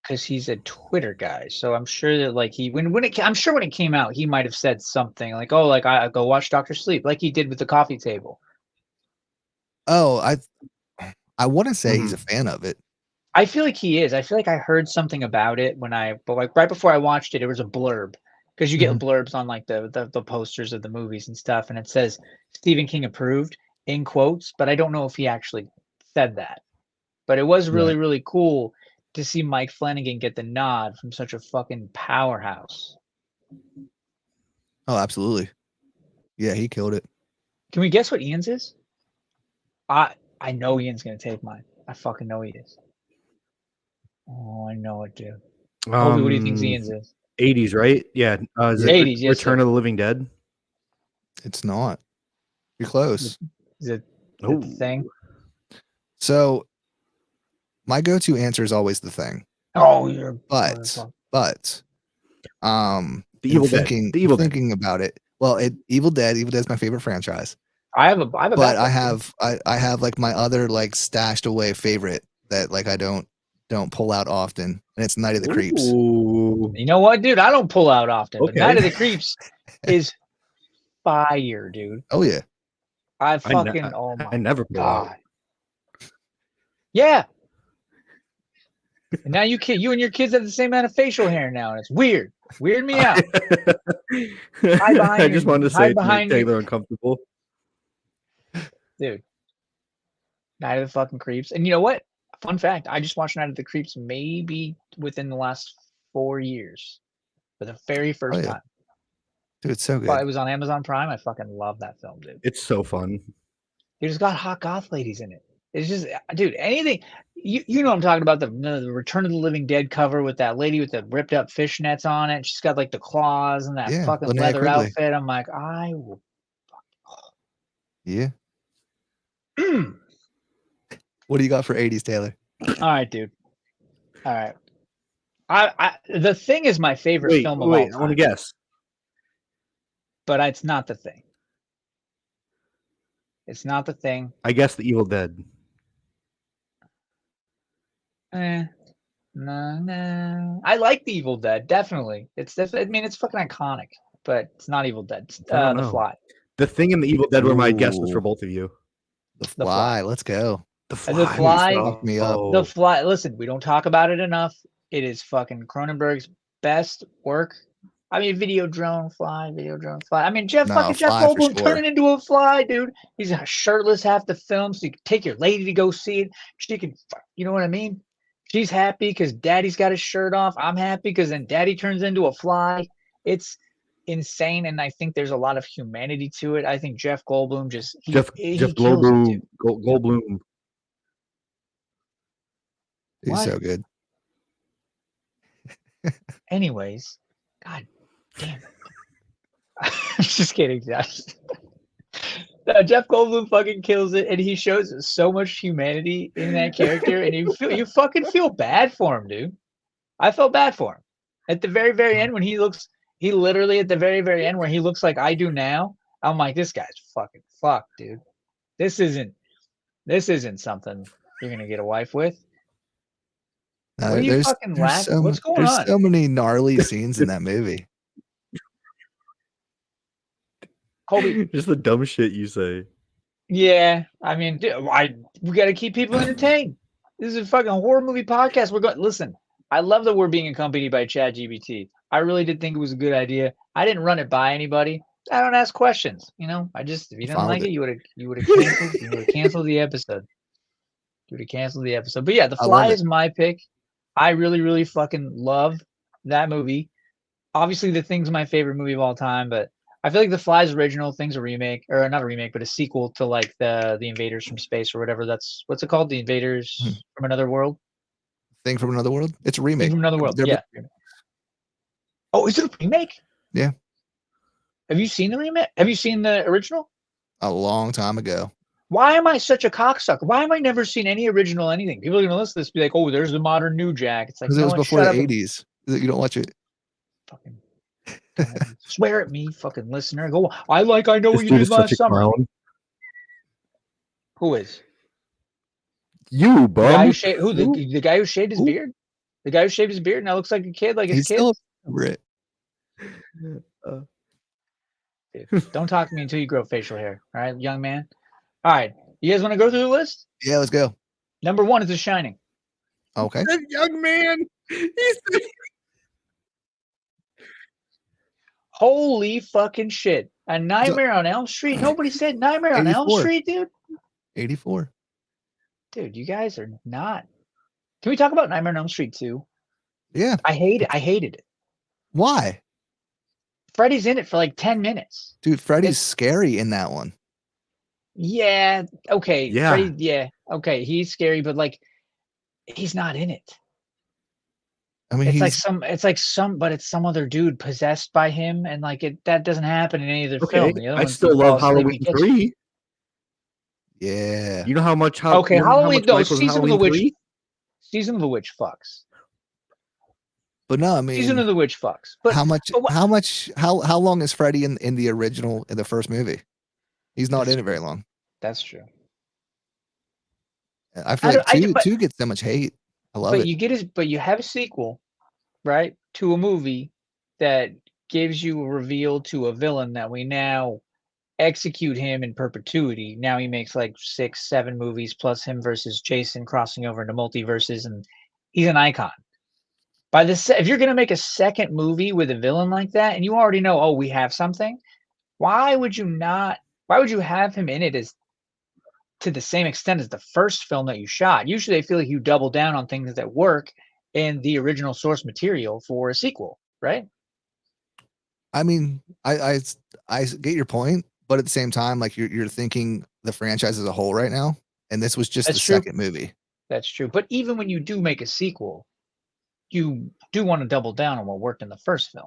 Because he's a Twitter guy, so I'm sure that like I'm sure when it came out, he might have said something like, "Oh, like I go watch Doctor Sleep," like he did with the coffee table. Oh, I want to say he's Mhm. a fan of it. I feel like he is. I feel like I heard something about it but like right before I watched it, it was a blurb because you get blurbs on like the posters of the movies and stuff, and it says Stephen King approved in quotes, but I don't know if he actually said that. But it was really, Right. really cool to see Mike Flanagan get the nod from such a fucking powerhouse. Oh, absolutely. Yeah, he killed it. Can we guess what Ian's is? I know Ian's gonna take mine. I fucking know he is. Oh, I know it, dude. Colby, what do you think Ian's is? 80s, right? Yeah. Is Yeah. it 80s, yes, Return sir. of the Living Dead? It's not. You're close. Is it Oh, the Thing? So my go-to answer is always The Thing. Oh, you're a But motherfucker. The in Evil Dead. The Evil Dead. thinking about it. Well, Evil Dead's my favorite franchise. I have a But backup, I have like my other like stashed away favorite that like I don't pull out often, and it's Night of the Creeps. Ooh. You know what, dude? I don't pull out often, but Okay. Night of the Creeps is fire, dude. Oh yeah. I I never pull out. God. Yeah. And now you and your kids have the same amount of facial hair now, and it's weird. Weird me out. I just wanted to say it to behind make you. Taylor uncomfortable. Dude. Night of the fucking Creeps. And you know what? Fun fact, I just watched Night of the Creeps maybe within the last 4 years for the very first time. Dude, it's so good. Well, it was on Amazon Prime. I fucking love that film, dude. It's so fun. It just got hot goth ladies in it. It's just, dude, anything. You know what I'm talking about, the Return of the Living Dead cover with that lady with the ripped up fishnets on it. She's got like the claws and that Yeah, fucking Linnea leather Quigley. outfit. I'm like, I will. Yeah. What do you got for 80s, Taylor? All right, dude. All right. The Thing is my favorite film of all time. I want to guess. But it's not The Thing. It's not The Thing. I guess The Evil Dead. No. I like The Evil Dead, definitely. It's fucking iconic, but it's not Evil Dead. It's, I don't The know. Fly. The Thing and The Evil Dead were my guesses Ooh. for both of you. The The Fly. Let's go. The The Fly- Oh, Fuck me up. The Fly. Listen, we don't talk about it enough. It is fucking Cronenberg's best work. I mean, Video Drone Fly. I mean, Jeff No, Jeff Fly for Goldblum sure. turning into a fly, dude. He's shirtless half the film, so you can take your lady to go see it. She can, you know what I mean? She's happy because Daddy's got his shirt off. I'm happy because then Daddy turns into a fly. It's insane, and I think there's a lot of humanity to it. I think Jeff Goldblum he kills it, dude. Goldblum. He's What? so good. Anyways, god damn it. I'm just kidding, Josh. No, Jeff Goldblum fucking kills it, and he shows so much humanity in that character, and you fucking feel bad for him, dude. I felt bad for him at the very, very end when he literally at the very, very end where he looks like I do now. I'm like, this guy's fucking fucked, dude. This isn't something you're gonna get a wife with. What are you fucking laughing? What's going on? There's so many gnarly scenes in that movie. Colby. Just the dumb shit you say. Yeah, I mean, we got to keep people entertained. This is a fucking horror movie podcast. We're going. Listen, I love that we're being accompanied by ChatGPT. I really did think it was a good idea. I didn't run it by anybody. I don't ask questions. You know, if you didn't like it, you would have canceled the episode. You would have canceled the episode. But yeah, The Fly is my pick. I really, really fucking love that movie. Obviously, The Thing's my favorite movie of all time, but I feel like The Fly's original Thing's a remake, or not a remake, but a sequel to like the Invaders from Space or whatever. What's it called? The Invaders from Another World. Thing from Another World. It's a remake. Thing from Another World. Yeah. Oh, is it a remake? Yeah. Have you seen the remake? Have you seen the original? A long time ago. Why am I such a cocksucker? Why have I never seen any original anything? People are gonna listen to this and be like, "Oh, there's the modern new Jack." It's like because it was before the '80s. You don't watch it. Fucking swear at me, fucking listener. Go. I know what you did last summer. Clown. Who is? You, bum. The guy who shaved his beard? The guy who shaved his beard now looks like a kid, like his kid. Dude, don't talk to me until you grow facial hair. All right, young man. All right. You guys want to go through the list? Yeah, let's go. Number 1 is The Shining. Okay. That young man. Holy fucking shit. A Nightmare on Elm Street? Nobody said Nightmare on Elm Street, dude? 84. Dude, you guys are not. Can we talk about Nightmare on Elm Street 2? Yeah. I hated it. Why? Freddy's in it for like 10 minutes. Dude, Freddy's scary in that one. Yeah. Okay. Yeah. Freddy, yeah. Okay. He's scary, but like, he's not in it. I mean, it's some other dude possessed by him, and like that doesn't happen in any other film. The other I still love Halloween 3. Yeah. You know how much Halloween. No, Season of the Witch. 3? Season of the Witch fucks. But no, I mean, Season of the Witch fucks. But how long is Freddy in the original, in the first movie? He's not in it very long. That's true. I feel like two gets so much hate. I love it. But you have a sequel, right, to a movie that gives you a reveal to a villain that we now execute him in perpetuity. Now he makes like 6-7 movies plus him versus Jason crossing over into multiverses, and he's an icon. If you're going to make a second movie with a villain like that, and you already know, oh, we have something, why would you have him in it as to the same extent as the first film that you shot? Usually I feel like you double down on things that work in the original source material for a sequel, right? I mean, I get your point, but at the same time, like you're thinking the franchise as a whole right now, and this was just the second movie. That's true. But even when you do make a sequel, you do want to double down on what worked in the first film.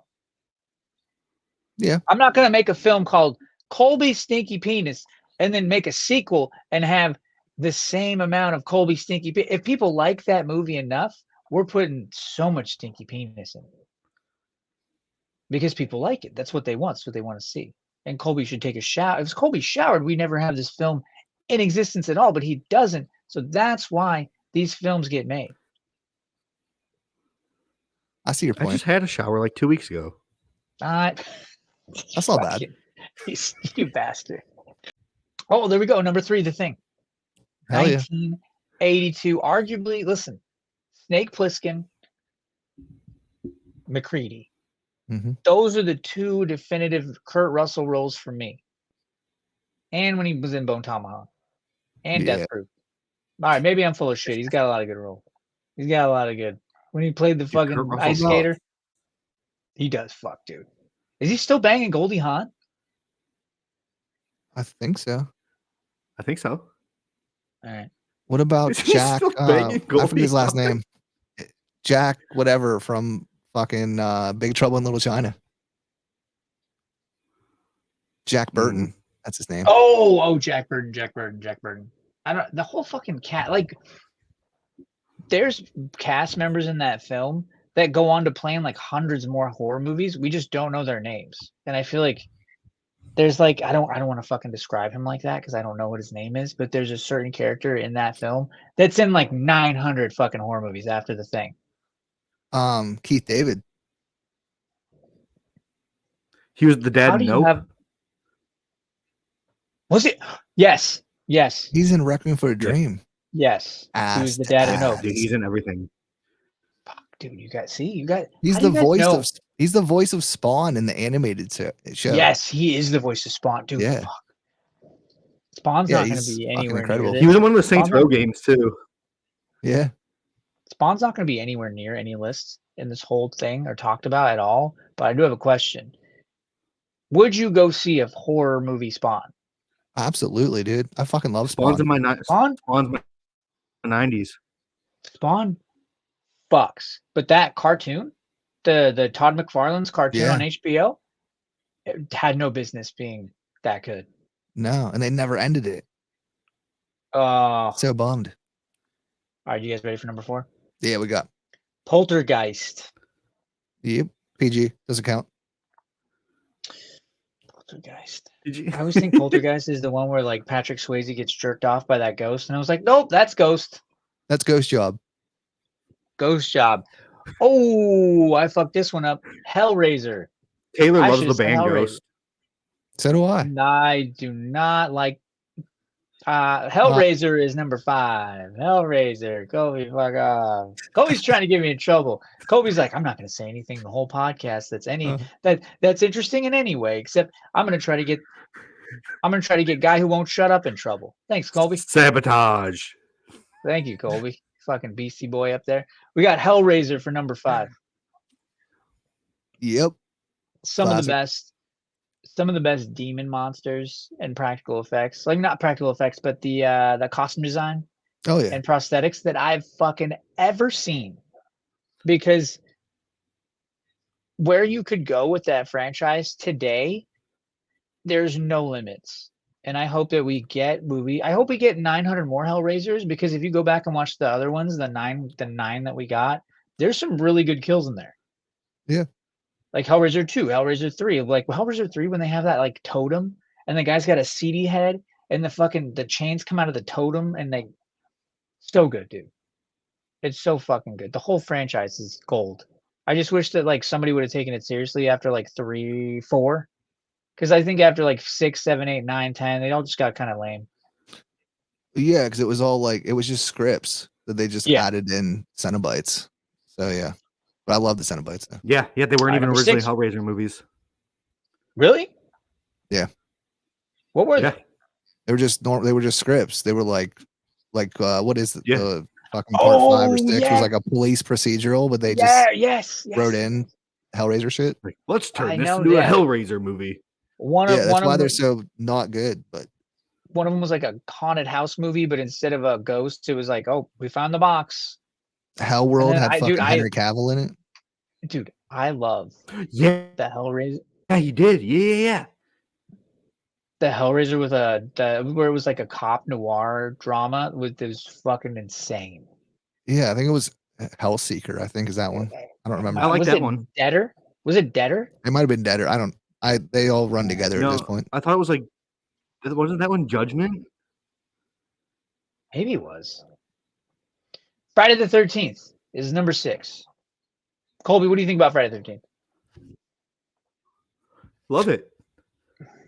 Yeah. I'm not going to make a film called Colby Stinky Penis and then make a sequel and have the same amount of Colby Stinky Penis. If people like that movie enough, we're putting so much Stinky Penis in it. Because people like it. That's what they want. That's what they want to see. And Colby should take a shower. If Colby showered, we never have this film in existence at all, but he doesn't. So that's why these films get made. I see your point. I just had a shower like 2 weeks ago. That's not bad. You bastard. Oh, there we go. Number 3, The Thing. Hell 1982. Arguably, listen, Snake Plissken, McCready. Mm-hmm. Those are the 2 definitive Kurt Russell roles for me. And when he was in Bone Tomahawk. And Death Proof. All right, maybe I'm full of shit. He's got a lot of good roles. He's got a lot of good. When he played the fucking ice skater, he does fuck, dude. Is he still banging Goldie Hawn? I think so. All right. What about Jack? I forget his last name. Jack, whatever, from fucking Big Trouble in Little China. Jack Burton. That's his name. Oh, Jack Burton. The whole fucking cat, like, there's cast members in that film that go on to play in like hundreds more horror movies. We just don't know their names. And I feel like there's like I don't want to fucking describe him like that because I don't know what his name is, but there's a certain character in that film that's in like 900 fucking horror movies after The Thing. Keith David. He was the dad How in do you Nope. have? Was it? Yes, yes, He's in Requiem for a Dream. yes. He was the dad in Nope. Dude, he's in everything. Fuck, dude, you guys see, you got. He's how do the you guys voice know? of he's the voice of Spawn in the animated show. Yes, he is the voice of Spawn, dude. Yeah. Fuck. Spawn's Yeah, not going to he's be fucking anywhere incredible. near He this. was in one of the Saints Spawn's Row games too. Yeah. Spawn's not going to be anywhere near any lists in this whole thing or talked about at all. But I do have a question. Would you go see a horror movie Spawn? Absolutely, dude. I fucking love Spawn's Spawn. in my Spawn? Spawn's my 90s. Spawn fucks. But that cartoon, the Todd McFarlane's cartoon Yeah. on HBO, it had no business being that good. No, and they never ended it. All So bummed. right, you guys ready for number 4? Yeah, we got. Poltergeist. Yep. PG doesn't count. Poltergeist. Did you? I always think Poltergeist is the one where like Patrick Swayze gets jerked off by that ghost, and I was like, nope, that's Ghost. That's Ghost Job. Ghost Job. Oh, I fucked this one up. Hellraiser. Taylor I loves should've the said band Hellraiser. Ghost. So do I. I do not like. Hellraiser is number 5. Hellraiser. Colby, fuck off. Colby's trying to get me in trouble. Colby's like, I'm not going to say anything the whole podcast that's interesting in any way, except I'm going to try to get guy who won't shut up in trouble. Thanks, Colby. Sabotage. Thank you, Colby. Fucking beastie boy up there. We got Hellraiser for number 5. Yep. Some Classic. of the best demon monsters and practical effects. Like not practical effects, but the costume design Oh yeah. and prosthetics that I've fucking ever seen. Because where you could go with that franchise today, there's no limits. And I hope that we get 900 more Hellraisers, because if you go back and watch the other ones, the nine that we got, there's some really good kills in there. Yeah. Like Hellraiser 2, Hellraiser 3. Like Hellraiser 3 when they have that like totem and the guy's got a CD head and the chains come out of the totem and they so good, dude. It's so fucking good. The whole franchise is gold. I just wish that like somebody would have taken it seriously after like 3, 4. Because I think after like 6, 7, 8, 9, 10, they all just got kind of lame. Yeah, because it was all like it was just scripts that they just added in Cenobites. So yeah. But I love the Cenobites though. Yeah, they weren't even Number originally 6. Hellraiser movies. Really? Yeah. What were Yeah. they? They were just scripts. They were like what is Yeah. the fucking part 5 or 6 yeah. was like a police procedural, but they just yes. wrote in Hellraiser shit. Like, let's I turn this know into a that. Hellraiser movie. That's why they're so not good. But one of them was like a haunted house movie, but instead of a ghost, it was like, oh, we found the box. Hellworld then had fucking Henry Cavill in it. Dude, I love Yeah. the Hellraiser. Yeah, you did. Yeah. The Hellraiser with where it was like a cop noir drama it was fucking insane. Yeah, I think it was Hellseeker. I think is that one. I don't remember. I like was that it one. Deader? Was it Deader? It might have been Deader. They all run together at this point. I thought it was like, wasn't that one Judgment? Maybe it was. Friday the 13th is number 6. Colby, what do you think about Friday the 13th? Love it.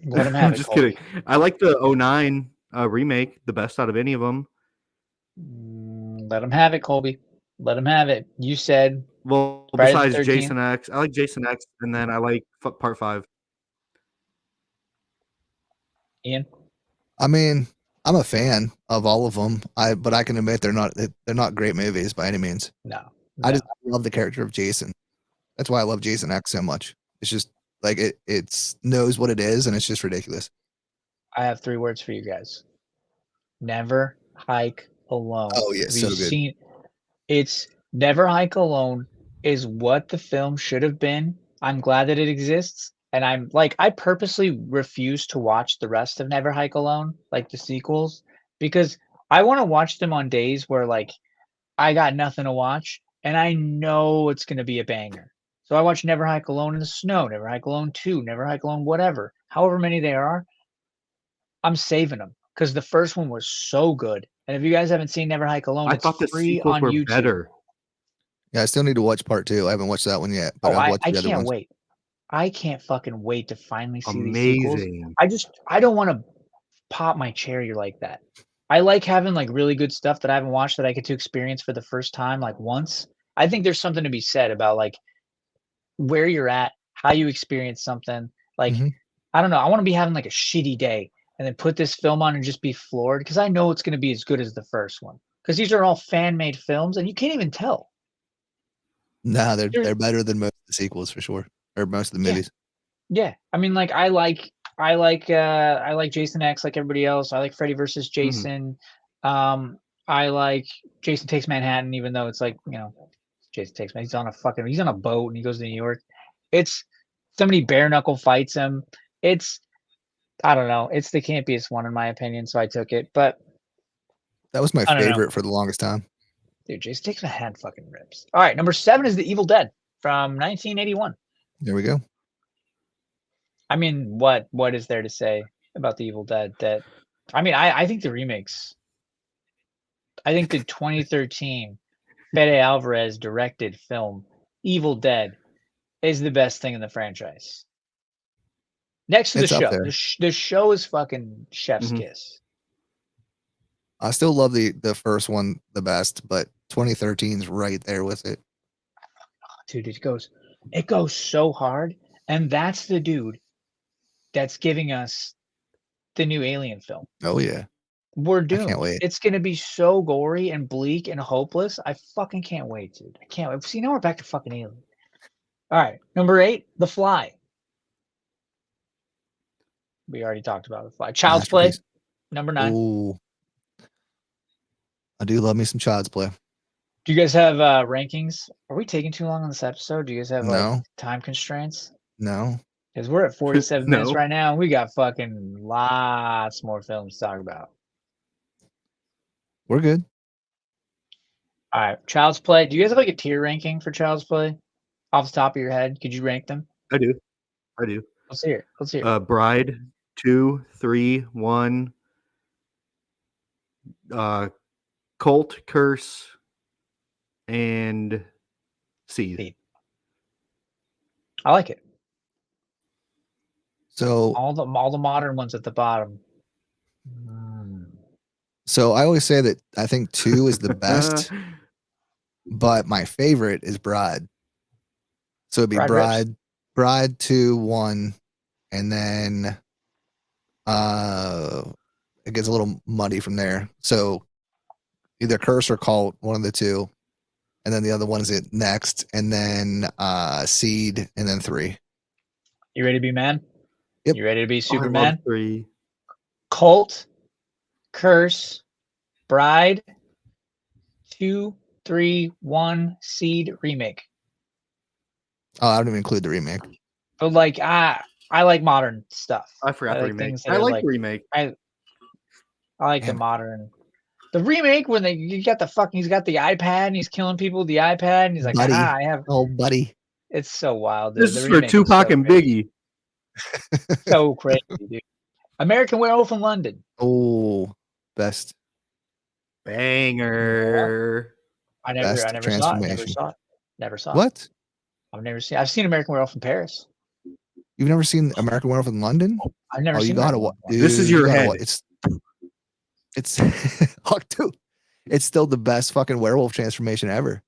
Let him have I'm it. just Colby. kidding. I like the 09 remake, the best out of any of them. Let him have it, Colby. Let him have it. You said Well, Friday the besides 13th? Jason X, I like Jason X, and then I like part 5. Ian. I mean, I'm a fan of all of them. But I can admit they're not great movies by any means. No. I just love the character of Jason. That's why I love Jason X so much. It's just like it knows what it is, and it's just ridiculous. I have 3 words for you guys. Never hike alone. Oh yeah, Have so you good. seen it's Never Hike Alone is what the film should have been. I'm glad that it exists. And I purposely refuse to watch the rest of Never Hike Alone, like the sequels, because I want to watch them on days where like I got nothing to watch and I know it's going to be a banger. So I watch Never Hike Alone in the Snow, Never Hike Alone 2, Never Hike Alone, whatever. However many there are, I'm saving them because the first one was so good. And if you guys haven't seen Never Hike Alone, I it's thought the free sequels on were YouTube. better. Yeah, I still need to watch part 2. I haven't watched that one yet, but Oh, I've I watched the other can't ones. wait. I can't fucking wait to finally see these sequels. Amazing. I don't want to pop my cherry like that. I like having like really good stuff that I haven't watched that I get to experience for the first time like once. I think there's something to be said about like where you're at, how you experience something. Like Mhm. I don't know, I want to be having like a shitty day and then put this film on and just be floored because I know it's going to be as good as the first one. Because these are all fan-made films and you can't even tell. Nah, There's, they're better than most of the sequels for sure, or most of the Yeah. movies. yeah. I mean, like I like Jason X like everybody else. I like Freddy versus Jason. I like Jason Takes Manhattan, even though it's like, Jason Takes Manhattan. He's on a boat and he goes to New York. It's somebody bare knuckle fights him. I don't know. It's the campiest one in my opinion, so I took it. But That was my I don't know. favorite for the longest time. Dude, Jason Takes Manhattan fucking rips. All right, number 7 is The Evil Dead from 1981. There we go. I mean, what is there to say about The Evil Dead? I think the remakes. I think the 2013 Fede Alvarez directed film Evil Dead is the best thing in the franchise. Next to the It's up show. there. The show is fucking chef's kiss. I still love the first one the best, but 2013's right there with it. Dude, it goes so hard. And that's the dude that's giving us the new Alien film. Oh yeah. We're I doomed. can't wait. It's gonna be so gory and bleak and hopeless. I fucking can't wait, dude. I can't wait. See, now we're back to fucking Alien. All right, number 8, The Fly. We already talked about The Fly. Child's Play, Masterpiece. number 9. Ooh. I do love me some Child's Play. Do you guys have rankings? Are we taking too long on this episode? Do you guys have like No. time constraints? No. Because we're at 47 minutes No. right now, and we got fucking lots more films to talk about. We're good. All right, Child's Play. Do you guys have like a tier ranking for Child's Play? Off the top of your head, could you rank them? I do. Let's hear it. Bride 2, 3, 1. Cult, Curse, and Seed. I like it. So All the modern ones at the bottom. so I always say that I think 2 is the best, but my favorite is Bride. So it'd be Bride 2, 1, and then it gets a little muddy from there. So either Curse or Cult, one of the two, and then the other one is it next, and then Seed, and then 3. You ready to be man? Yep. You ready to be I Superman? love 3. Cult, Curse, Bride, 2, 3, 1, Seed, remake. Oh, I don't even include the remake. But like I like modern stuff. I forgot the like remake. things that I are like the remake. I like the Damn it. modern. The remake when he's got the iPad and he's killing people with the iPad and he's like, Buddy. I have. Oh, buddy. It's so wild. Dude. This The is for remake Tupac so and crazy. Biggie. So crazy, dude. American Werewolf in London. Oh, best. Banger. I never Best saw it. transformation. Never saw it. What? I've seen American Werewolf in Paris. You've never seen American Werewolf in London? I've never Oh, you seen gotta American watch. Werewolf. This is your head. It's dude, it's still the best fucking werewolf transformation ever.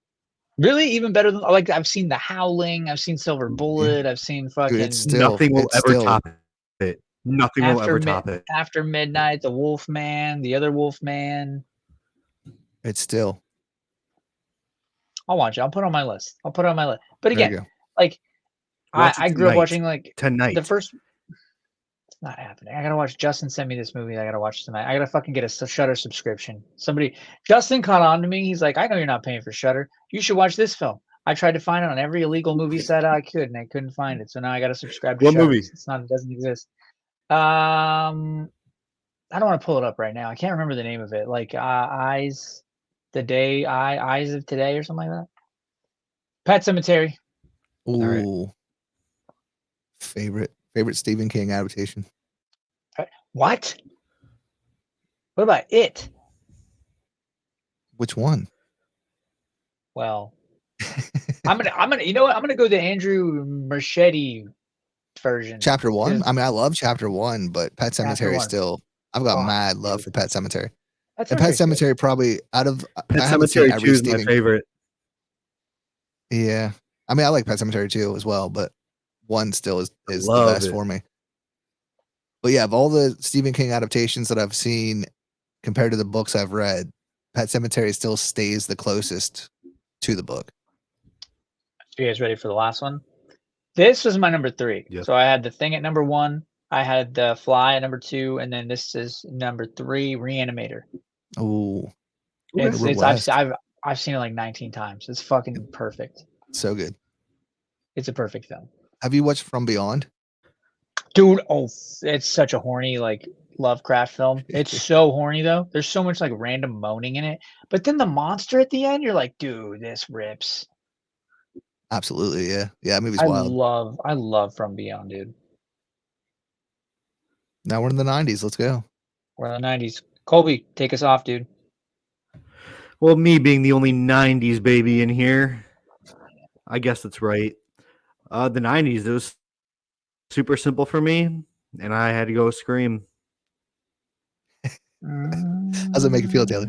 Really? Even better than I've seen The Howling, I've seen Silver Bullet, I've seen fucking Dude, it's still Nothing will it's ever still- top it. Nothing will ever top it. After Midnight, The Wolf Man, The Other Wolf Man. It's still. I'll watch it. I'll put it on my list. But There you again, go. like Watch it I grew up tonight. watching like Tonight. the first. It's not happening. I gotta watch. Justin sent me this movie. I gotta watch tonight. I gotta fucking get a Shudder subscription. Justin caught on to me. He's like, I know you're not paying for Shudder. You should watch this film. I tried to find it on every illegal movie site I could, and I couldn't find it. So now I gotta subscribe to What Shudder. movie? It doesn't exist. I don't want to pull it up right now. I can't remember the name of it. Like Eyes of Today or something like that. Pet Cemetery. right. Ooh, favorite Stephen King adaptation. What? What about it? Which one? Well, I'm gonna. You know what? I'm gonna go the Andrew Marchetti version. Chapter 1? 'cause I mean, I love Chapter 1, but Pet Chapter Sematary one. still. I've got Fuck mad love you. for Pet Sematary. That's And Pet good. Sematary probably out of Pet I haven't seen Cemetery every 2 is my Stephen. favorite. Yeah. I mean, I like Pet Sematary 2 as well, but 1 still is the Love best it. for me. But yeah, of all the Stephen King adaptations that I've seen compared to the books I've read, Pet Sematary still stays the closest to the book. You guys ready for the last one? This was my number 3. Yes. So I had The Thing at number 1. I had The Fly at number 2, and then this is number 3, Reanimator. Ooh, It's Edward it's West. I've seen it like 19 times. It's fucking perfect. So good. It's a perfect film. Have you watched From Beyond? Dude, oh, it's such a horny like Lovecraft film. It's so horny though. There's so much like random moaning in it. But then the monster at the end, you're like, dude, this rips. Absolutely, yeah. Yeah, that movie's wild. I love From Beyond, dude. Now we're in the 90s. Let's go. We're in the 90s. Colby, take us off, dude. Well, me being the only 90s baby in here, I guess that's right. The 90s, it was super simple for me, and I had to go Scream. How's it make you feel, Taylor?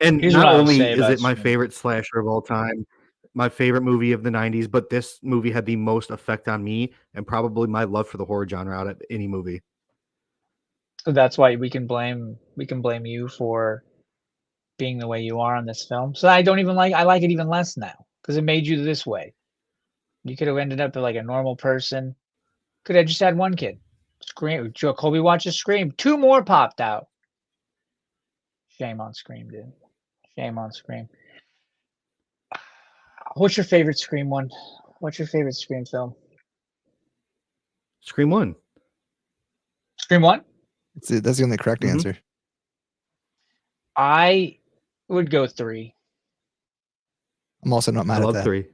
And Here's what not I would only say is about it my Scream. favorite slasher of all time, my favorite movie of the 90s, but this movie had the most effect on me and probably my love for the horror genre out of any movie. So that's why we can blame you for being the way you are on this film. So I like it even less now because it made you this way. You could have ended up like a normal person. Could have just had one kid. Scream. Colby watches Scream. 2 more popped out. Shame on Scream, dude. Shame on Scream. What's your favorite Scream one? What's your favorite Scream film? Scream 1. Scream 1? That's the only correct Mhm. answer. I would go 3. I'm also not I mad at love that. 3.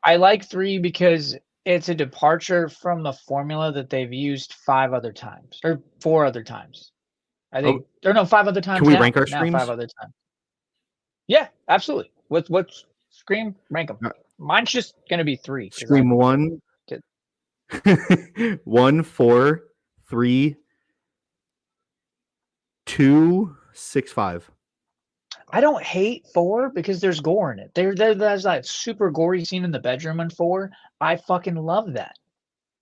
I like 3 because it's a departure from the formula that they've used 5 other times or 4 other times. I think or no, 5 other times Can we now. rank our Now 5 Screams? other times. Yeah, absolutely. What's Scream? Rank them. Mine's just gonna be 3. Scream 1, Good. 1, 4, 3, 2, 6, 5. I don't hate 4 because there's gore in it. There's that super gory scene in the bedroom in 4. I fucking love that.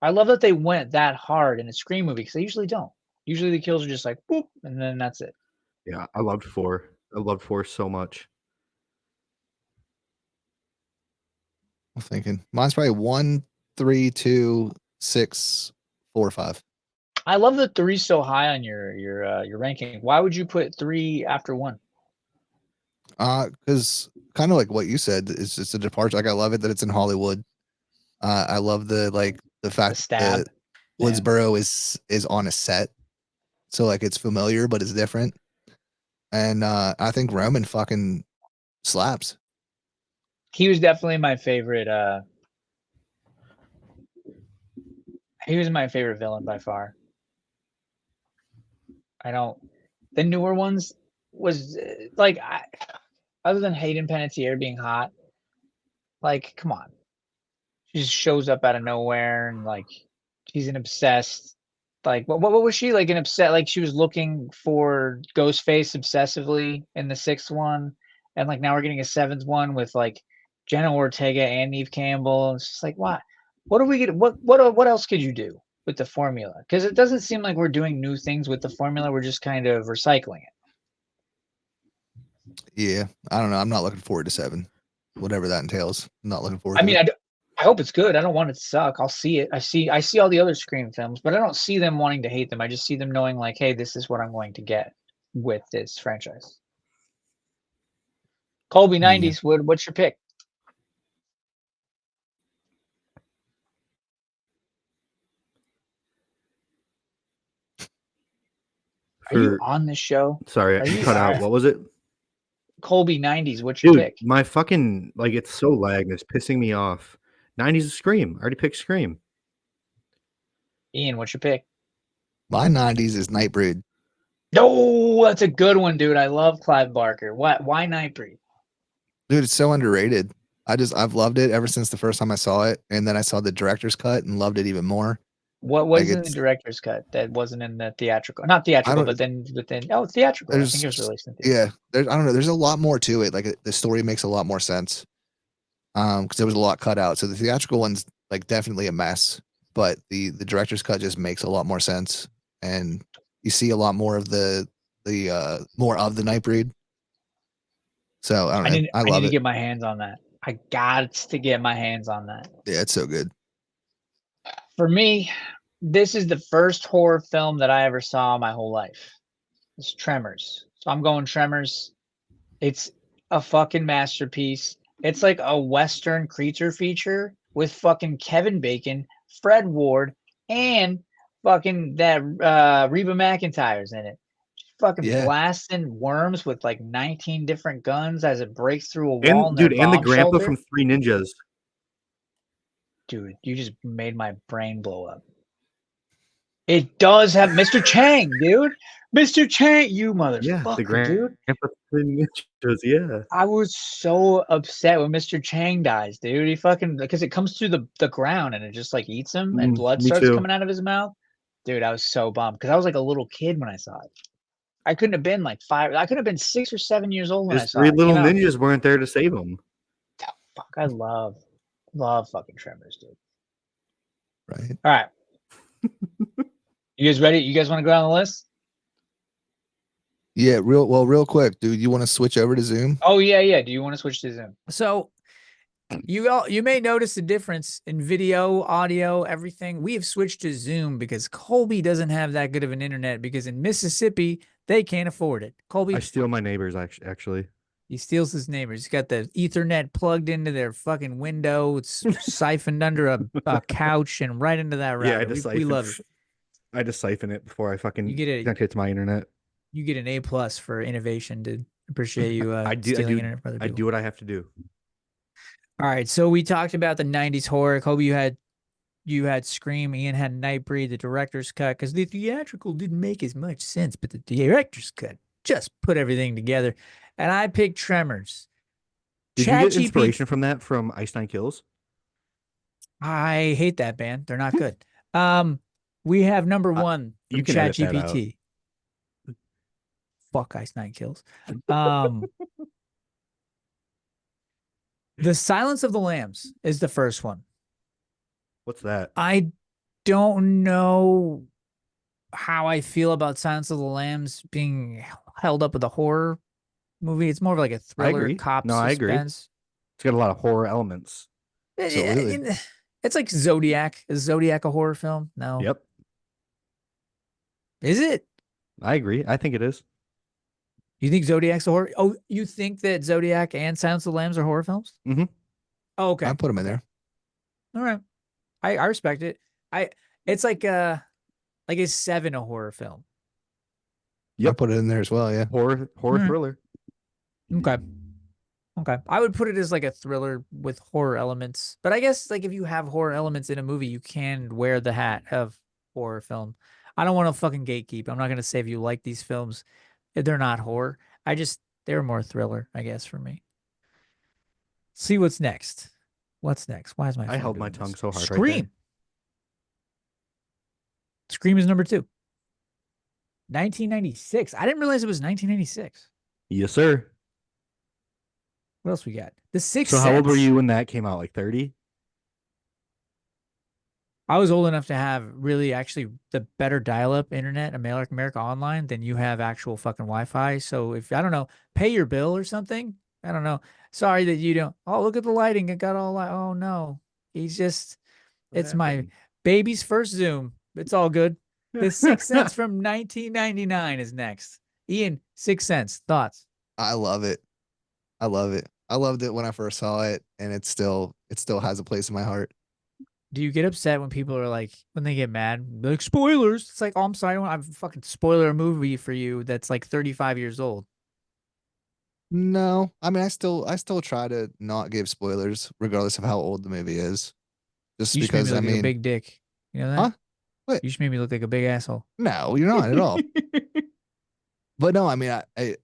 I love that they went that hard in a Scream movie because they usually don't. Usually the kills are just like boop and then that's it. Yeah, I loved 4. I loved 4 so much. I'm thinking mine's probably 1, 3, 2, 6, 4, 5. I love that 3's so high on your ranking. Why would you put 3 after 1? Because kind of like what you said, it's just a departure. Like I love it that it's in Hollywood. I love the The fact stab. that Woodsboro is on a set, so like it's familiar but it's different. And I think Roman fucking slaps. He was definitely my favorite. He was my favorite villain by far. I don't. The newer ones was like other than Hayden Panettiere being hot, like come on, she just shows up out of nowhere and like she's an obsessed. Like what was she like an upset? Like she was looking for Ghostface obsessively in the 6th one, and like now we're getting a 7th one with like Jenna Ortega and Neve Campbell. It's just like what? What do we get? What else could you do with the formula? Because it doesn't seem like we're doing new things with the formula. We're just kind of recycling it. Yeah, I don't know. I'm not looking forward to 7, whatever that entails. I'm not looking forward I to mean, it. I hope it's good. I don't want it to suck. I'll see it. I see all the other Scream films, but I don't see them wanting to hate them. I just see them knowing like, hey, this is what I'm going to get with this franchise. Colby Yeah. 90s, what's your pick? Are you For on this show? sorry, Are you you cut out. What was it? Colby 90s. What's your Dude, pick? my fucking like it's so lag and it's pissing me off. 90s is Scream. I already picked Scream. Ian, what's your pick? My 90s is Nightbreed. No, that's a good one, dude. I love Clive Barker. Why Nightbreed? Dude, it's so underrated. I've loved it ever since the first time I saw it, and then I saw the director's cut and loved it even more. What Like was in the it's director's cut that wasn't in the theatrical? Not I theatrical, don't but then theatrical. I think it was there's released in theater. yeah, there's I don't know, there's a lot more to it. Like the story makes a lot more sense. Because there was a lot cut out. So the theatrical one's like definitely a mess, but the director's cut just makes a lot more sense, and you see a lot more of the more of the Nightbreed. So I don't know. I I need love to it. get my hands on that. I got to get my hands on that. Yeah, it's so good. For me, this is the first horror film that I ever saw my whole life. It's Tremors. So I'm going Tremors. It's a fucking masterpiece. It's like a Western creature feature with fucking Kevin Bacon, Fred Ward, and fucking that Reba McEntire's in it. Fucking Yeah. blasting worms with like 19 different guns as it breaks through a wall in And their dude, and the bomb grandpa shelter. from Three Ninjas. Dude, you just made my brain blow up. It does have Mr. Chang, dude. Mr. Chang, you Yeah, the motherfucker, dude. grandpa from Three Ninjas. Yeah. I was so upset when Mr. Chang dies, dude. He fucking because it comes through the ground and it just like eats him and blood Me starts too. coming out of his mouth. Dude, I was so bummed because I was like a little kid when I saw it. I couldn't have been like 5. I could have been 6 or 7 years old when I His saw three it. It little came out. ninjas weren't there to save him. Fuck, I love fucking Tremors, dude. Right. All right. You guys ready? You guys want to go down the list? Yeah, real quick, dude. You want to switch over to Zoom? Oh yeah. Do you want to switch to Zoom? So you may notice a difference in video, audio, everything. We have switched to Zoom because Colby doesn't have that good of an internet because in Mississippi they can't afford it. Colby, I steal my neighbors actually. he steals his neighbors. He's got the Ethernet plugged into their fucking window. It's siphoned under a couch and right into that router. Yeah, I just we love it. I just siphon it before I fucking You get connect it to my internet. You get an A+ for innovation, dude. Appreciate you I do internet for other I people. do what I have to do. All right, so we talked about the 90s horror. Colby, you had Scream. Ian had Nightbreed, the director's cut, because the theatrical didn't make as much sense, but the director's cut just put everything together. And I picked Tremors. Did you get ChatGPT inspiration from that from Ice Nine Kills? I hate that band. They're not good. We have number one from you can edit that out. ChatGPT. Fuck Ice Nine Kills. The Silence of the Lambs is the first one. What's that? I don't know how I feel about Silence of the Lambs being held up with a horror movie. It's more of like a thriller agree. cop No, I agree. suspense. It's got a lot of horror elements. Absolutely. It's like Zodiac. Is Zodiac a horror film? No. Yep. Is it? I agree. I think it is. You think Zodiac's a horror? Oh, you think that Zodiac and Silence of the Lambs are horror films? Mm-hmm. Oh, okay. I put them in there. All right. I respect it. It's like is Seven a horror film? Yep. I put it in there as well. Yeah. Horror Alright. thriller. Okay. I would put it as like a thriller with horror elements. But I guess like if you have horror elements in a movie, you can wear the hat of horror film. I don't want to fucking gatekeep. I'm not going to say if you like these films, they're not horror. They're more thriller, I guess, for me. See what's next. What's next? Why is my I phone held doing my this? tongue so hard. Scream. Right Scream is number 2. 1996. I didn't realize it was 1996. there. Yes, sir. What else we got? The Sixth So how old were Sense. you when that came out? Like 30? I was old enough to have really actually the better dial-up internet, America Online, than you have actual fucking Wi-Fi. So if, I don't know, pay your bill or something. I don't know. Sorry that you don't. Oh, look at the lighting. It got all light. Oh, no. It's my baby's first Zoom. It's all good. The Sixth Sense from 1999 is next. Ian, Sixth Sense, thoughts? I love it. I love it. I loved it when I first saw it, and it still has a place in my heart. Do you get upset when people are like, when they get mad, they're like, spoilers? It's like, oh, I'm sorry, I don't have a fucking spoiler movie for you that's like 35 years old. No, I mean, I still try to not give spoilers, regardless of how old the movie is. Just You just made me because, I look like a mean, big dick. You know huh? that? What? You just made me look like a big asshole. No, you're not at all. But no, I mean, I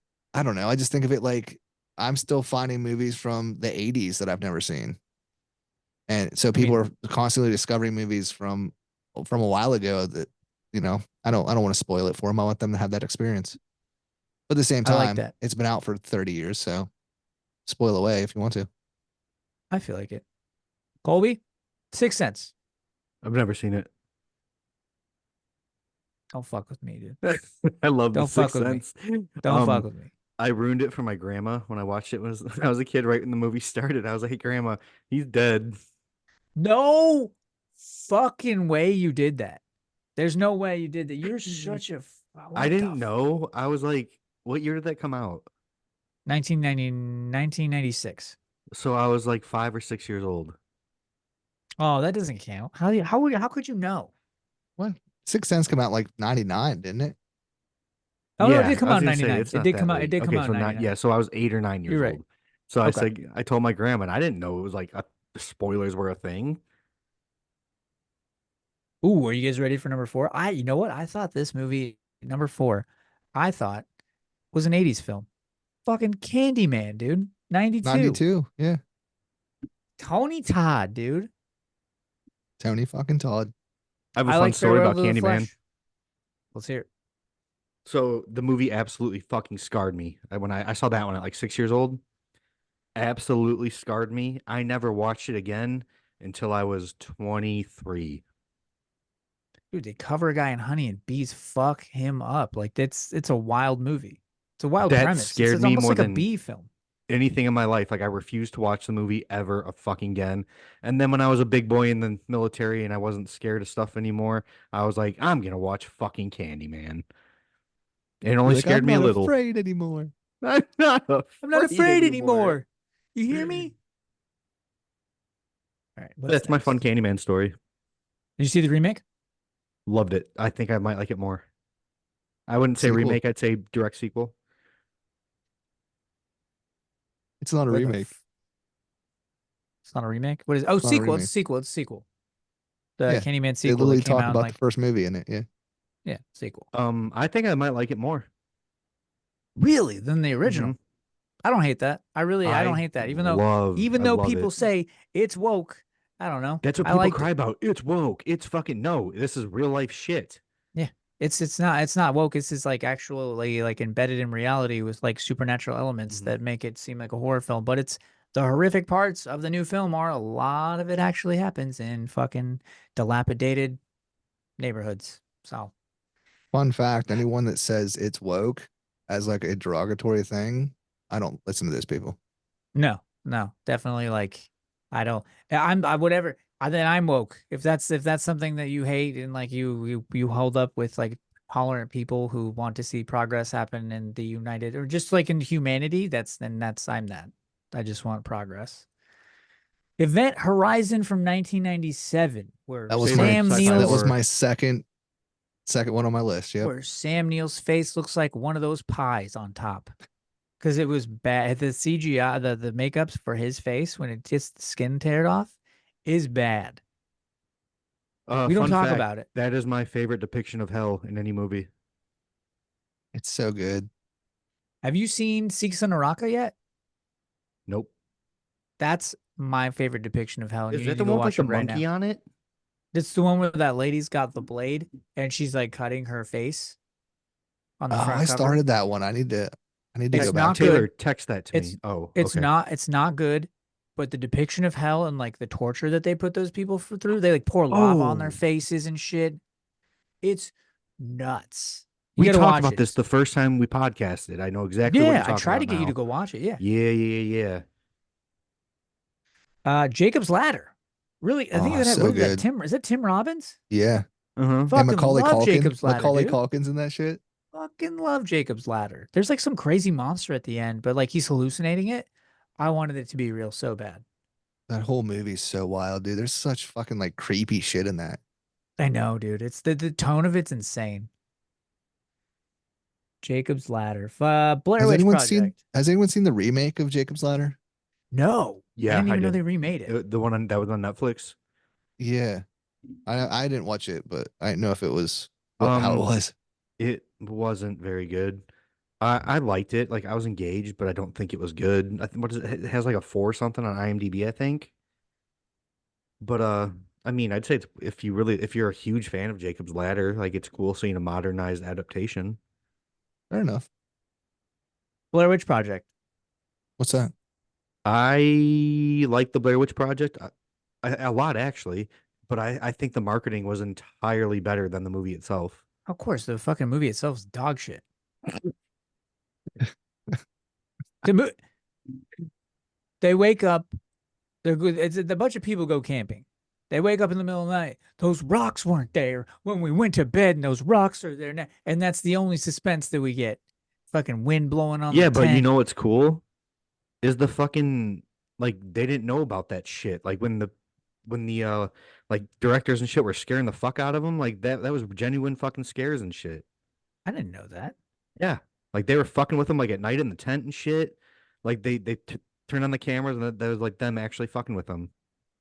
don't know. I just think of it like I'm still finding movies from the 80s that I've never seen. And so I people mean, are constantly discovering movies from a while ago that, I don't want to spoil it for them. I want them to have that experience. But at the same I like time, that. it's been out for 30 years, so spoil away if you want to. I feel like it. Colby, Sixth Sense. I've never seen it. Don't fuck with me, dude. I love The Don't fuck Sixth with me. Sense. Don't fuck with me. I ruined it for my grandma when I watched it. Was I was a kid right when the movie started. I was like, "Hey, grandma, he's dead." No fucking way you did that. There's no way you did that. You're such a. I What the didn't know. I was like, "What year did that come out?" 1996. So I was like 5 or 6 years old. Oh, that doesn't count. How could you know? What? Sixth Sense came out like 99, didn't it? Oh no, it Yeah, did I come was out in gonna say 99. it's It not did that come out. It late. did come Okay, out so in not 99. yeah. So I was 8 or 9 years You're right. old. So I Okay. said, I told my grandma, and I didn't know it was like spoilers were a thing. Ooh, are you guys ready for number four? You know what? I thought this movie, number four, I thought was an 80s film. Fucking Candyman, dude. 92. 92. Yeah. Tony Todd, dude. Tony fucking Todd. I have a I fun like story Farewell about to the Candyman. Flesh. Let's hear it. So the movie absolutely fucking scarred me. When I saw that one at like 6 years old, absolutely scarred me. I never watched it again until I was 23. Dude, they cover a guy in Honey and Bees, fuck him up. Like it's a wild movie. It's a wild That premise. It's, scared it's me almost more like a than B film. anything in my life. Like I refused to watch the movie ever a fucking again. And then when I was a big boy in the military and I wasn't scared of stuff anymore, I was like, I'm gonna watch fucking Candyman. And it You're only like, scared I'm me a not little. afraid anymore. I'm not I'm not afraid afraid anymore. anymore. You hear me? All right, what's That's my next? fun Candyman story. Did you see the remake? Loved it. I think I might like it more. I wouldn't say Sequel. remake, I'd say direct sequel. It's not a Where the remake. It's not a remake. What is? Oh, It's not a sequel. It's a remake. sequel. It's a sequel. The Yeah. Candyman They sequel that literally came talk out in about the like first movie in it. Yeah. sequel. I think I might like it more. Really? Than the hmm original? I don't hate that. I don't hate that. Even I though love people it. say it's woke, I don't know. That's what I people liked cry it. about. It's woke. It's fucking no. This is real life shit. Yeah. It's not woke. It's just like actually like embedded in reality with like supernatural elements Mhm. that make it seem like a horror film. But it's the horrific parts of the new film are a lot of it actually happens in fucking dilapidated neighborhoods. So Fun fact, anyone that says it's woke as like a derogatory thing, I don't listen to those people. no, definitely like I whatever. Then I'm woke. If that's something that you hate and like you hold up with like tolerant people who want to see progress happen in the United or just like in humanity, I'm that. I just want progress. Event Horizon from 1997, where That was my Sam Sci-fi that was Neill's horror. my second one on my list. Yep. where Sam Neill's face looks like one of those pies on top. Because it was bad. The CGI, the makeups for his face when it gets the skin teared off is bad. We don't Fun talk fact, about it. that is my favorite depiction of hell in any movie. It's so good. Have you seen Seeks on Naraka yet? Nope. That's my favorite depiction of hell. And Is you that need the to go one with like watch the it right now. monkey on it? It's the one where that lady's got the blade and she's like cutting her face on Oh, the front I cover. started that one. I need to It's go not back to good. Taylor, it. text that to It's me. Oh, it's okay. it's not good, but the depiction of hell and like the torture that they put those people through, they like pour lava on their Oh, faces and shit. It's nuts. You we gotta talked watch about it. this the first time we podcasted. I know exactly what Yeah, you're I talking tried about to get you to now. go watch it. Yeah. Yeah. Jacob's Ladder. Really, I think Oh, that so what is that? good. Is that Tim Robbins? Yeah. Uh-huh. And Fucking love Jacob's Ladder, Macaulay dude. Culkin's in that shit. Fucking love Jacob's Ladder. There's like some crazy monster at the end, but like he's hallucinating it. I wanted it to be real so bad. That whole movie's so wild, dude. There's such fucking like creepy shit in that. I know, dude. It's the tone of it's insane. Jacob's Ladder. Blair Has Witch anyone seen Project. Has anyone seen the remake of Jacob's Ladder? No. I Yeah, didn't I even know did. they remade it. The one that was on Netflix. Yeah, I didn't watch it, but I didn't know if it was how it Um, was. it wasn't very good. I liked it. Like I was engaged, but I don't think it was good. I think what is it? It has like a 4 something on IMDb, I think. But I mean, I'd say if you're a huge fan of Jacob's Ladder, like it's cool seeing a modernized adaptation. Fair enough. Blair Witch Project. What's that? I like the Blair Witch Project a lot actually, but I think the marketing was entirely better than the movie itself. Of course, the fucking movie itself is dog shit. The mo- they wake up. They're good. It's a bunch of people go camping. They wake up in the middle of the night. Those rocks weren't there when we went to bed, and those rocks are there now. And that's the only suspense that we get. Fucking wind blowing on the Yeah, but you tent. know what's cool is the fucking like they didn't know about that shit. Like when the like directors and shit were scaring the fuck out of them, like that was genuine fucking scares and shit. I didn't know that. Yeah, like they were fucking with them like at night in the tent and shit. Like they turned on the cameras and that was like them actually fucking with them.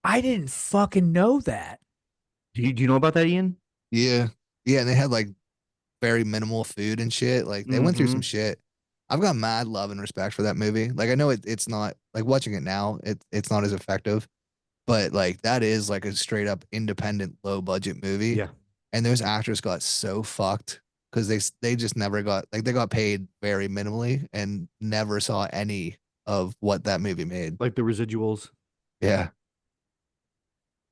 I didn't fucking know that. Do you know about that, Ian? Yeah, yeah, and they had like very minimal food and shit. Like they went through Mm-hmm. some shit. I've got mad love and respect for that movie. Like I know it's not like watching it now, it's not as effective, but like that is like a straight up independent low budget movie. Yeah, And those actors got so fucked because they just never got like they got paid very minimally and never saw any of what that movie made. like the residuals. Yeah.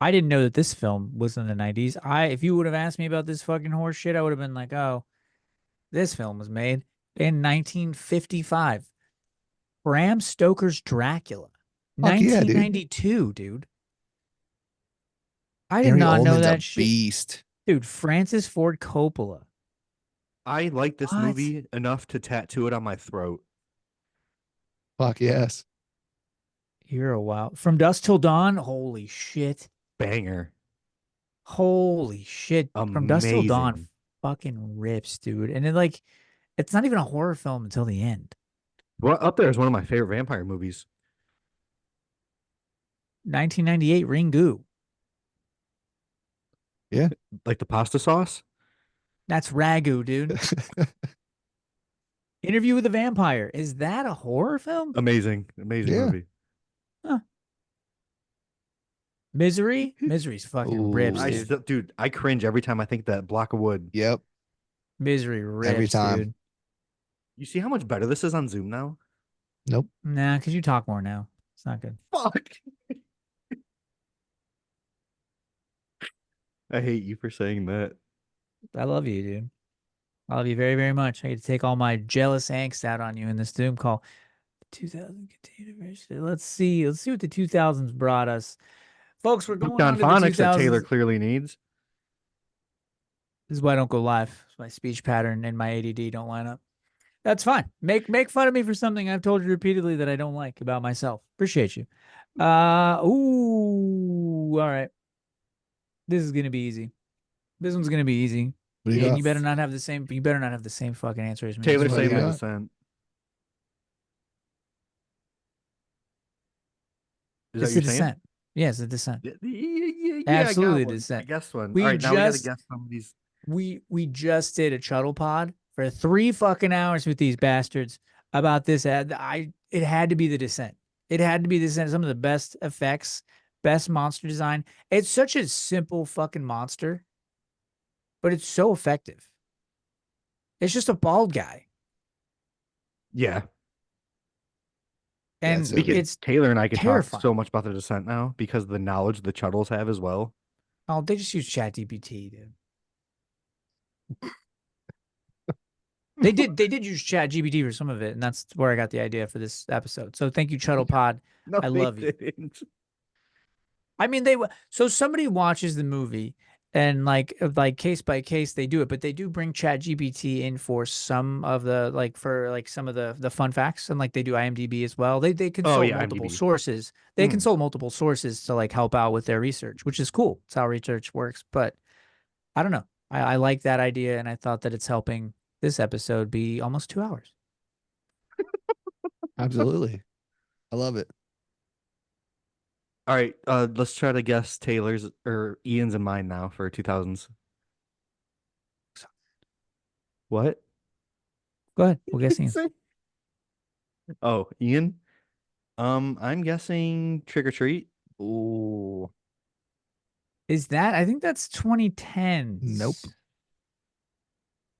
I didn't know that this film was in the 90s. If you would have asked me about this fucking horse shit, I would have been like, oh, this film was made in 1955. Bram Stoker's Dracula. Fuck yeah, dude. 1992, dude. I did Gary not know Oldman's that a shit. beast. Dude, Francis Ford Coppola. I like this What? movie enough to tattoo it on my throat. Fuck yes. You're a wild. From Dusk Till Dawn. Holy shit. Banger. Holy shit. From Dusk Till Dawn Amazing. fucking rips, dude. And it's not even a horror film until the end. Well, up there is one of my favorite vampire movies. 1998 Ringu. Yeah. Like the pasta sauce. That's Ragu, dude. Interview with a Vampire. Is that a horror film? Amazing Yeah. movie. Misery? Misery's fucking rips, Ooh. dude. Dude, I cringe every time I think that block of wood. Yep. Misery rips, Every time. dude. You see how much better this is on Zoom now? Nope. Nah, because you talk more now. It's not good. Fuck. I hate you for saying that. I love you, dude. I love you very, very much. I get to take all my jealous angst out on you in this Zoom call. 2000 anniversary. Let's see. Let's see what the 2000s brought us. Folks, we're going John on to the Phonics that 2000s. Taylor clearly needs. This is why I don't go live. My speech pattern and my ADD don't line up. That's fine. Make fun of me for something I've told you repeatedly that I don't like about myself. Appreciate you. All right. This is gonna be easy. This one's gonna be easy. What do you And got? you better not have the same. You better not have the same fucking answer as me. Taylor What do saying you the got? descent. Is It's that the what you're saying? Descent. Yeah, it's the Descent. Yeah, Absolutely I got one. Descent. I guessed one. We All right, now we got to just- guess some of these. We just did a Chuddle pod for 3 fucking hours with these bastards about this ad. It had to be the Descent. It had to be the Descent. Some of the best effects, best monster design. It's such a simple fucking monster, but it's so effective. It's just a bald guy. Yeah, Yeah, And it's because it's Taylor and I could terrifying. talk so much about the descent now because of the knowledge the Chuddles have as well. oh, they just use ChatGPT, dude. They did use ChatGPT for some of it, and that's where I got the idea for this episode. So thank you, Chuddle Pod. No, I they love you. didn't. I mean, so somebody watches the movie and like case by case they do it, but they do bring ChatGPT in for some of the some of the fun facts, and like they do IMDb as well. They consult yeah, multiple IMDb. sources. They Hmm. consult multiple sources to like help out with their research, which is cool. It's how research works. But I don't know. I like that idea, and I thought that it's helping this episode be almost 2 hours. Absolutely. I love it. All right, let's try to guess Taylor's or Ian's and mine now for 2000s. What? Go ahead. We'll guess Ian. Oh, Ian. I'm guessing Trick or Treat. Ooh. Is that? I think that's 2010s. Nope.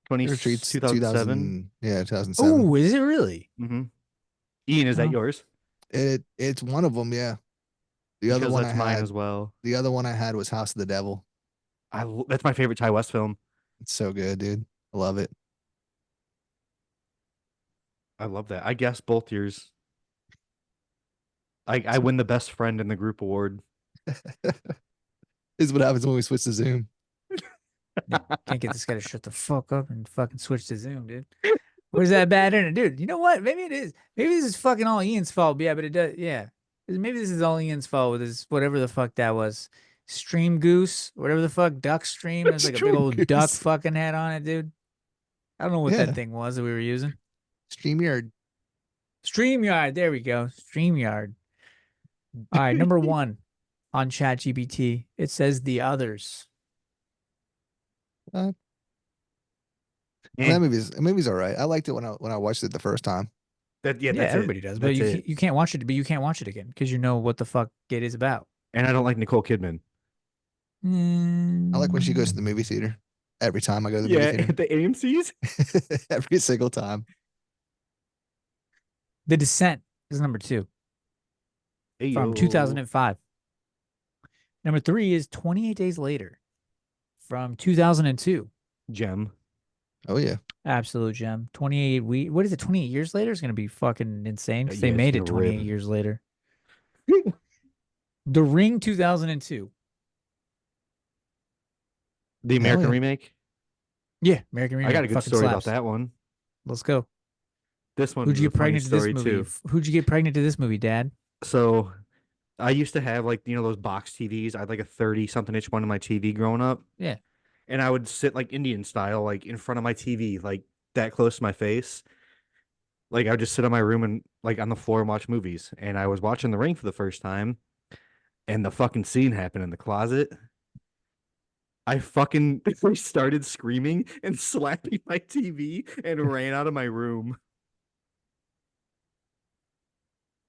20, Retreats 2007. 2000. Yeah, 2007. Oh, is it really? Mm-hmm. Ian, is that Oh. yours? It's one of them. Yeah. The other Because one that's I mine had. as well. The other one I had was House of the Devil. That's my favorite Ty West film. It's so good, dude. I love it. I love that. I guess both yours. I win the best friend in the group award. This is what happens when we switch to Zoom. Can't get this guy to shut the fuck up and fucking switch to Zoom, dude. Where's that bad internet? Dude, you know what? Maybe it is. Maybe this is fucking all Ian's fault. Yeah, but it does. Yeah. Maybe this is all Ian's fault with his whatever the fuck that was. Stream Goose, whatever the fuck, Duck Stream. There's like a big Stream old duck Goose. fucking head on it, dude. I don't know what Yeah. that thing was that we were using. StreamYard. StreamYard. There we go. StreamYard. All right, number 1 on ChatGPT. It says The Others. Well, Eh, that movie's all right. I liked it when I watched it the first time. yeah, Yeah, that's everybody it. does, but That's you it. you can't watch it. But you can't watch it again because you know what the fuck it is about. And I don't like Nicole Kidman. I like when she goes to the movie theater. Every time I go to the movie theater. the AMC's. Every single time. The Descent is number 2 from 2005. Number 3 is 28 Days Later from 2002. Gem. Oh yeah. Absolute gem. 28 what is it? 28 years later is going to be fucking insane because Yeah, they it's made it gonna 28 rip. years later. The Ring 2002. The American yeah. remake. Yeah, American Remake. I got a good fucking story slaps. about that one. Let's go. This one Who'd is you a get funny pregnant to this story movie? too. Who'd you get pregnant to this movie, Dad? So I used to have like those box TVs. I had like a 30-something inch one on my TV growing up. Yeah. And I would sit like Indian style, like in front of my TV, like that close to my face. Like I would just sit on my room and like on the floor and watch movies. And I was watching The Ring for the first time, and the fucking scene happened in the closet. I fucking started screaming and slapping my TV and ran out of my room.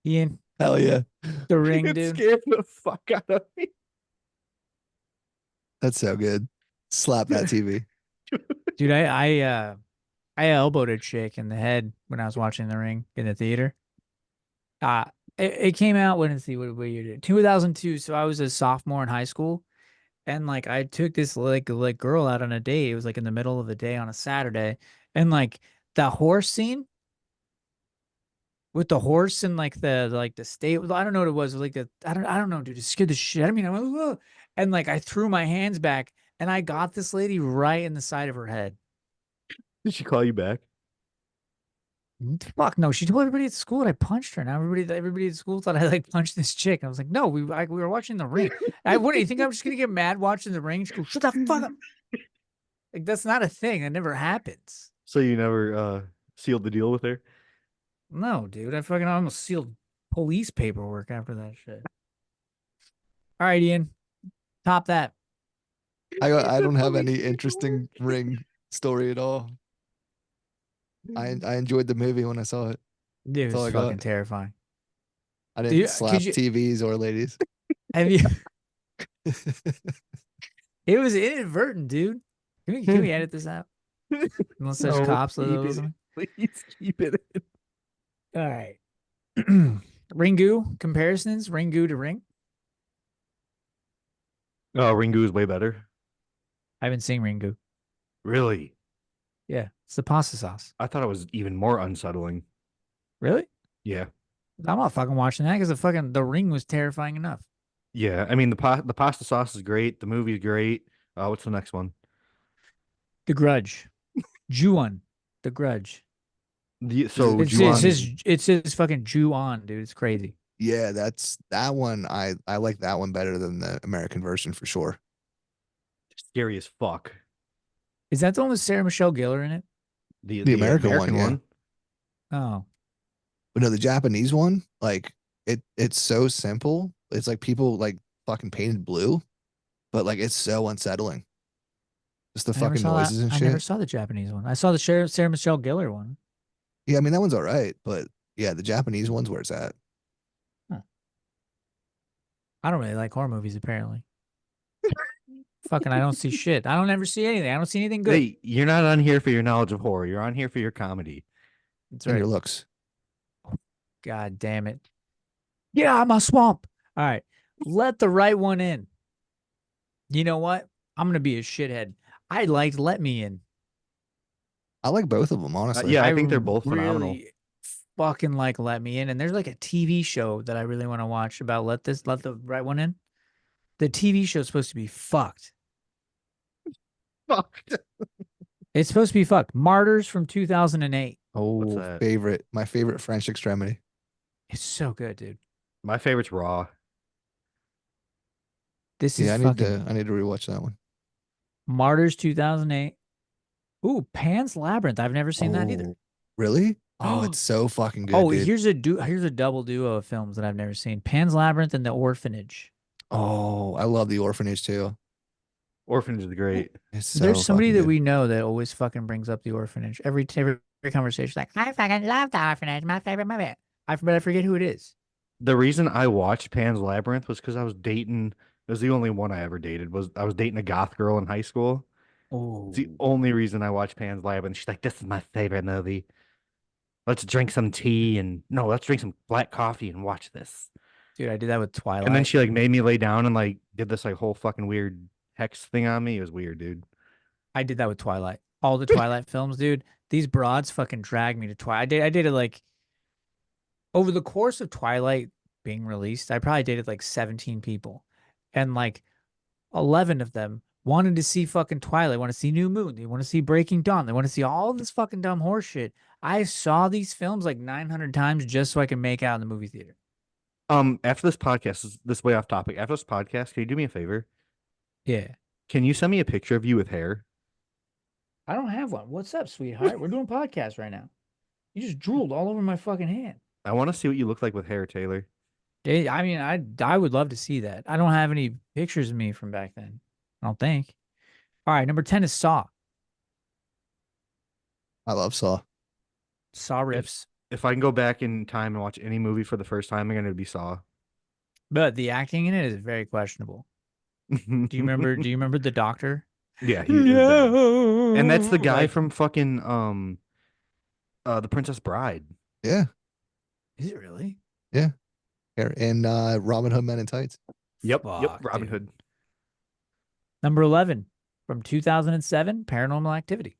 Ian, Hell yeah. The Ring, It dude. scared the fuck out of me. That's so good. Slap that TV. Dude, I elbowed a chick in the head when I was watching The Ring in the theater. It came out when, let's see, what year did it? 2002. So I was a sophomore in high school, and like I took this like girl out on a date. It was like in the middle of the day on a Saturday, and like the horse scene with the horse and like the state. I don't know what it was. It was like I don't know, dude. It scared the shit out of me. And I went, "Whoa." And like I threw my hands back, and I got this lady right in the side of her head. Did she call you back? Fuck no! She told everybody at school that I punched her. Now everybody at school thought I like punched this chick. I was like, no, we were watching The Ring. What do you think? I'm just gonna get mad watching The Ring? She goes, shut the fuck up! Like that's not a thing. That never happens. So you never sealed the deal with her? No, dude. I fucking almost sealed police paperwork after that shit. All right, Ian, top that. I don't have any interesting Ring story at all. I enjoyed the movie when I saw it. Dude, all it's I got. fucking terrifying. I didn't Dude, slap could you- TVs or ladies. Have you? It was inadvertent, dude. Can we edit this out? Unless there's No, cops keep listening. it. Please keep it. All right. Ringu comparisons. Ringu to Ring. Oh, Ringu is way better. I haven't seen Ringu. Really? Yeah, it's the pasta sauce. I thought it was even more unsettling. Really? Yeah. I'm not fucking watching that because the Ring was terrifying enough. Yeah. I mean, the pasta sauce is great. The movie is great. What's the next one? The Grudge. Ju-on. The Grudge. So It says fucking Ju-on, dude. It's crazy. Yeah, that one. I like that one better than the American version for sure. scary as fuck. Is that the one with Sarah Michelle Gellar in it? The American one, yeah. one. Oh, But no, the Japanese one, like it's so simple. It's like people like fucking painted blue, but like it's so unsettling. Just the I never fucking saw that. noises and I never shit. saw the Japanese one. I saw the Sarah Michelle Gellar one. Yeah, I mean that one's all right, but yeah, the Japanese one's where it's at. Huh. I don't really like horror movies apparently. Fucking, I don't see shit. I don't ever see anything. I don't see anything good. Hey, you're not on here for your knowledge of horror. You're on here for your comedy. That's And right. your looks. God damn it. Get out of my swamp. All right. Let the right one in. You know what? I'm going to be a shithead. I liked Let Me In. I like both of them, honestly. Yeah, I think they're both phenomenal. really fucking like Let Me In. And there's like a TV show that I really want to watch about Let the Right One In. The TV show is supposed to be fucked. Fucked. It's supposed to be fucked. Martyrs from 2008. Oh, that? my favorite French extremity. It's so good, dude. My favorite's Raw. This Yeah, is I fucking need to rewatch that one. Martyrs 2008. Ooh, Pan's Labyrinth. I've never seen that either. Really? Oh, it's so fucking good, Oh, dude. here's a double duo of films that I've never seen. Pan's Labyrinth and The Orphanage. Oh, I love The Orphanage too. Orphanage is great. It's so There's somebody fucking that good. we know that always fucking brings up The Orphanage. Every conversation, like, I fucking love The Orphanage, my favorite movie. But I forget who it is. The reason I watched Pan's Labyrinth was because I was dating. It was the only one I ever dated. I was dating a goth girl in high school. Oh, It's the only reason I watched Pan's Labyrinth. She's like, "This is my favorite movie. Let's drink some tea and no, let's drink some black coffee and watch this." dude, I did that with Twilight. And then she like made me lay down and like did this like whole fucking weird hex thing on me. It was weird, dude. I did that with Twilight. All the Twilight films, dude. These broads fucking dragged me to Twilight. I dated like over the course of Twilight being released, I probably dated like 17 people. And like 11 of them wanted to see fucking Twilight, want to see New Moon, they want to see Breaking Dawn, they want to see all this fucking dumb horse shit. I saw these films like 900 times just so I can make out in the movie theater. After this podcast, this way off topic. After this podcast, can you do me a favor? Yeah. Can you send me a picture of you with hair? I don't have one. What's up, sweetheart? We're doing a podcast right now. You just drooled all over my fucking hand. I want to see what you look like with hair, Taylor. I mean, I would love to see that. I don't have any pictures of me from back then. I don't think. All right, number 10 is Saw. I love Saw. Saw riffs. If I can go back in time and watch any movie for the first time again, it'd be Saw. But the acting in it is very questionable. Do you remember the doctor? Yeah, he is bad. And that's the guy from fucking The Princess Bride. Yeah. Is it really? Yeah. And Robin Hood Men in Tights. Yep, Fuck, Robin dude. Hood. Number 11 from 2007, Paranormal Activity.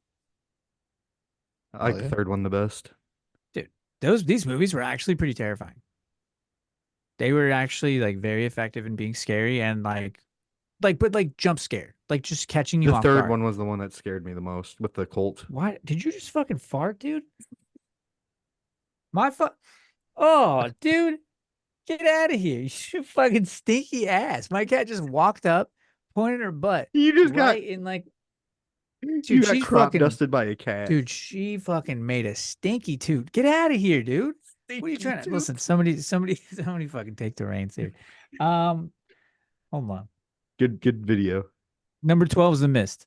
I like Oh, the yeah. third one the best. Dude, these movies were actually pretty terrifying. They were actually like very effective in being scary and but jump scare, like just catching you The off third guard. one was the one that scared me the most with the cult. Why did you just fucking fart, dude? Oh, dude, get out of here! You fucking stinky ass. My cat just walked up, pointed her butt You just right in like, you dude, got she's crop fucking dusted by a cat. dude. She fucking made a stinky toot. Get out of here, dude. What are you trying to listen? Somebody fucking take the reins here. Hold on. Good video. Number 12 is The Mist.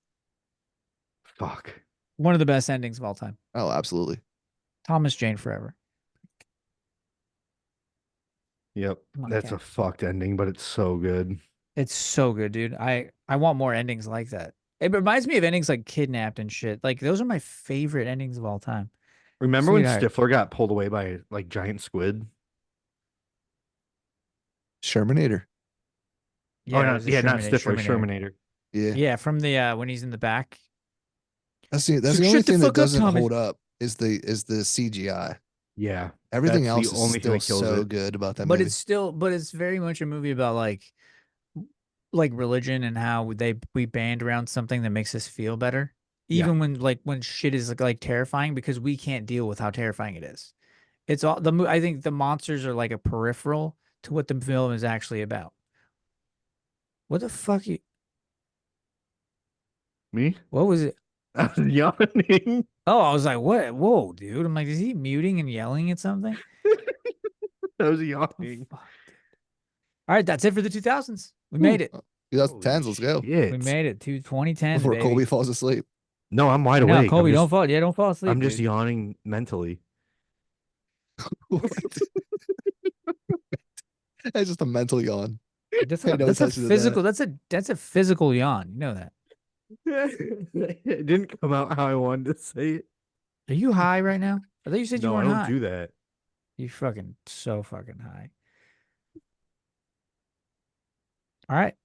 Fuck. One of the best endings of all time. Oh, absolutely. Thomas Jane Forever. Yep. Come on, That's cat. a fucked ending, but it's so good. It's so good, dude. I want more endings like that. It reminds me of endings like Kidnapped and shit. Like those are my favorite endings of all time. Remember when Sweetheart. Stifler got pulled away by like giant squid? Shermanator. Oh, it no, was a yeah, not Shermanator. Stifler, Shermanator. Yeah. Yeah, from the when he's in the back. That's So the only shut the thing that fuck up, doesn't Thomas. hold up is the CGI. Yeah. Everything That's else the is only thing still that kills so it. good about that But movie. it's very much a movie about like religion and how we band around something that makes us feel better. Yeah. Even when shit is like terrifying because we can't deal with how terrifying it is. It's all I think the monsters are like a peripheral to what the film is actually about. What the fuck Me? what was it? I was yawning. Oh, I was like, what? Whoa, dude. I'm like, is he muting and yelling at something? That was Oh, yawning. fuck, dude. All right, that's it for the 2000s. We Ooh, made it. 2010s. Let's go. We made it to 2010, Before baby. Colby falls asleep. No, I'm wide I know, awake. Colby, don't fall. Yeah, don't fall asleep, I'm just dude. yawning mentally. What? That's just a mental yawn. That's Pay a, no that's a attention to physical. that. That's a physical yawn. You know that. It didn't come out how I wanted to say it. Are you high right now? I thought you said you No, I weren't don't high. do that. You fucking so fucking high. All right.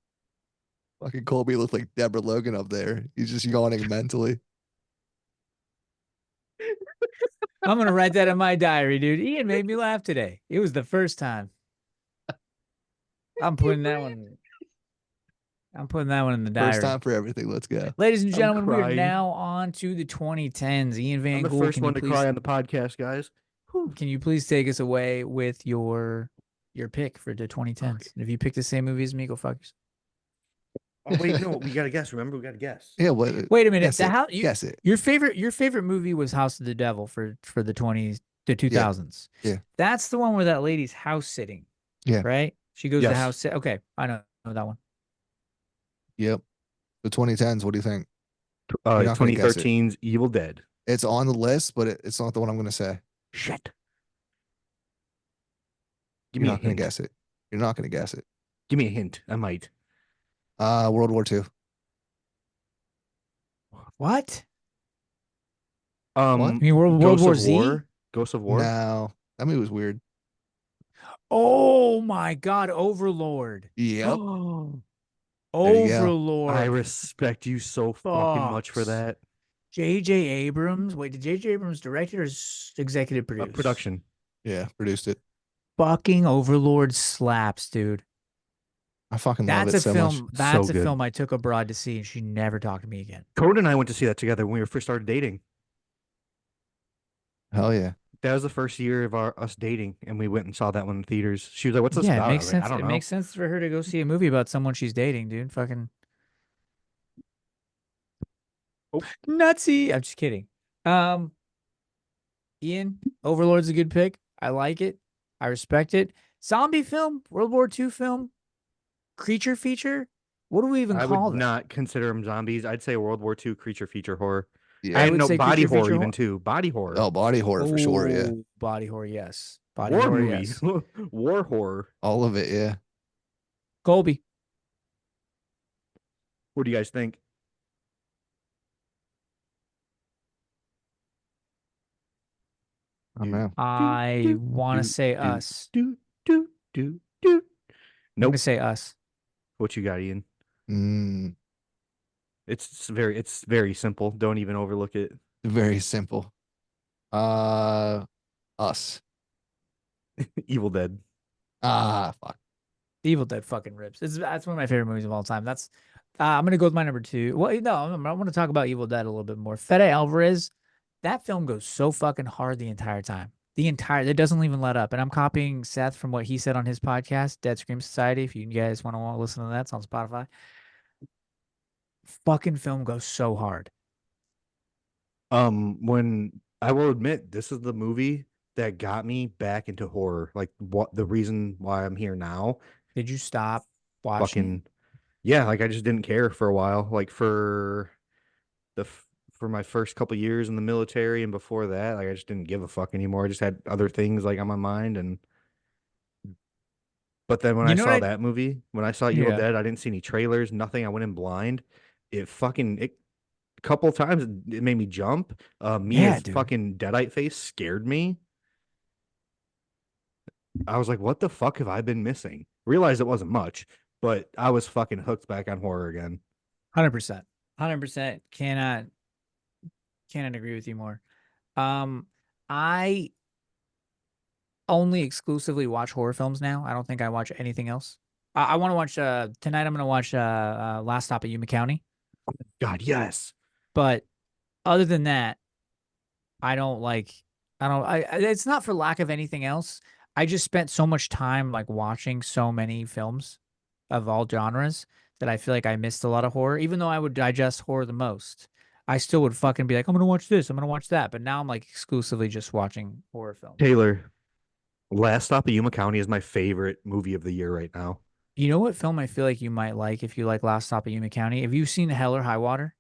Fucking Colby looked like Deborah Logan up there. He's just yawning mentally. I'm gonna write that in my diary, dude. Ian made me laugh today. It was the first time. I'm putting that one. I'm putting that one in the diary. First time for everything. Let's go. Ladies and I'm gentlemen, we are crying. now on to the 2010s. Ian Van I'm the Gool, first can you one to please cry on the podcast, guys. can you please take us away with your pick for the 2010s? Okay. And if you pick the same movie as me, go fuck yourself. Oh wait, no, we gotta guess. Remember, we gotta guess. Yeah, what? Wait a minute. Guess The it. how Guess it. your favorite movie was House of the Devil for the 2000s. Yeah. That's the one where that lady's house sitting. Yeah. Right? She goes to Yes. house sit. Okay, I know that one. Yep. The 2010s. What do you think? You're not gonna guess it. 2013's Evil Dead. It's on the list, but it's not the one I'm going to say. Shit. Give You're me a not going hint. to guess it. You're not going to guess it. Give me a hint. I might. World War II. What? What? You mean World Ghost War of Z? War. Ghost of War. No, that movie was weird. Oh my God, Overlord. Yep. Oh, There you go. Overlord. I respect you so fucking much for Fucks. that. J.J. Abrams. Wait, did J.J. Abrams direct it or executive produce? Production. Yeah, produced it. Fucking Overlord slaps, dude. I fucking love That's it a so film. much. That's So a good. film I took abroad to see, and she never talked to me again. Code and I went to see that together when we first started dating. Hell yeah. That was the first year of us dating, and we went and saw that one in theaters. She was like, "What's this Yeah, about?" it makes I was like, sense. I don't It know. makes sense for her to go see a movie about someone she's dating, dude. Fucking Oh. nutsy. I'm just kidding. Ian, Overlord's a good pick. I like it. I respect it. Zombie film, World War II film, creature feature. What do we even I call would them? not consider them zombies. I'd say World War II creature feature horror. Yeah. I And would no say body creature horror feature even horror. too. Body horror. Oh, body horror for sure. Yeah. Oh, body horror, yes. Body War horror, movie. yes. War horror. All of it. Yeah. Colby. What do you guys think? I don't know. I want to say Us. Do. I'm Nope. gonna say Us. What you got, Ian? Mm, It's very simple. Don't even overlook it. very simple. Us. Evil Dead. Fuck. Evil Dead fucking rips. That's one of my favorite movies of all time. That's I'm gonna go with my number two. Well, no, I want to talk about Evil Dead a little bit more. Fede Alvarez, that film goes so fucking hard the entire time. It doesn't even let up. And I'm copying Seth from what he said on his podcast, Dead Scream Society. If you guys want to listen to that, it's on Spotify. Fucking film goes so hard. When I will admit, this is the movie that got me back into horror. Like what the reason why I'm here now. Did you stop watching? Fucking yeah, like I just didn't care for a while. Like for my first couple years in the military and before that, like I just didn't give a fuck anymore. I just had other things like on my mind but then when You I know saw what that movie, when I saw Evil Yeah. Dead, I didn't see any trailers, nothing. I went in blind. It couple times it made me jump. Mia's dude. fucking deadite face scared me. I was like, what the fuck have I been missing? Realized it wasn't much, but I was fucking hooked back on horror again. 100%. 100%. Cannot agree with you more. I only exclusively watch horror films now. I don't think I watch anything else. I want to watch tonight. I'm gonna watch Last Stop at Yuma County. God, yes. But other than that, I don't like. It's not for lack of anything else. I just spent so much time like watching so many films of all genres that I feel like I missed a lot of horror. Even though I would digest horror the most, I still would fucking be like, I'm gonna watch this, I'm gonna watch that. But now I'm like exclusively just watching horror films. Taylor, Last Stop of Yuma County is my favorite movie of the year right now. You know what film I feel like you might like if you like Last Stop at Yuma County? Have you seen Hell or High Water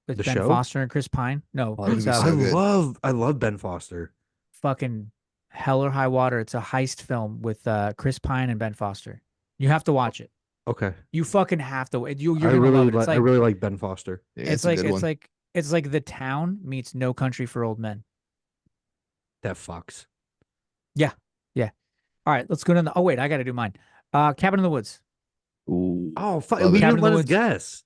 with The Ben show? Foster and Chris Pine? No, Oh, that it's movie's so good. I love Ben Foster. fucking Hell or High Water. It's a heist film with Chris Pine and Ben Foster. You have to watch it. Okay. You fucking have to. You're gonna love it. It's I like really like Ben Foster. Yeah, it's a good one. it's like The Town meets No Country for Old Men. That fucks. Yeah, yeah. All right, let's go to the. Oh wait, I got to do mine. Cabin in the Woods. Ooh, Oh, fuck. love We it. Cabin didn't in let the us Woods. guess.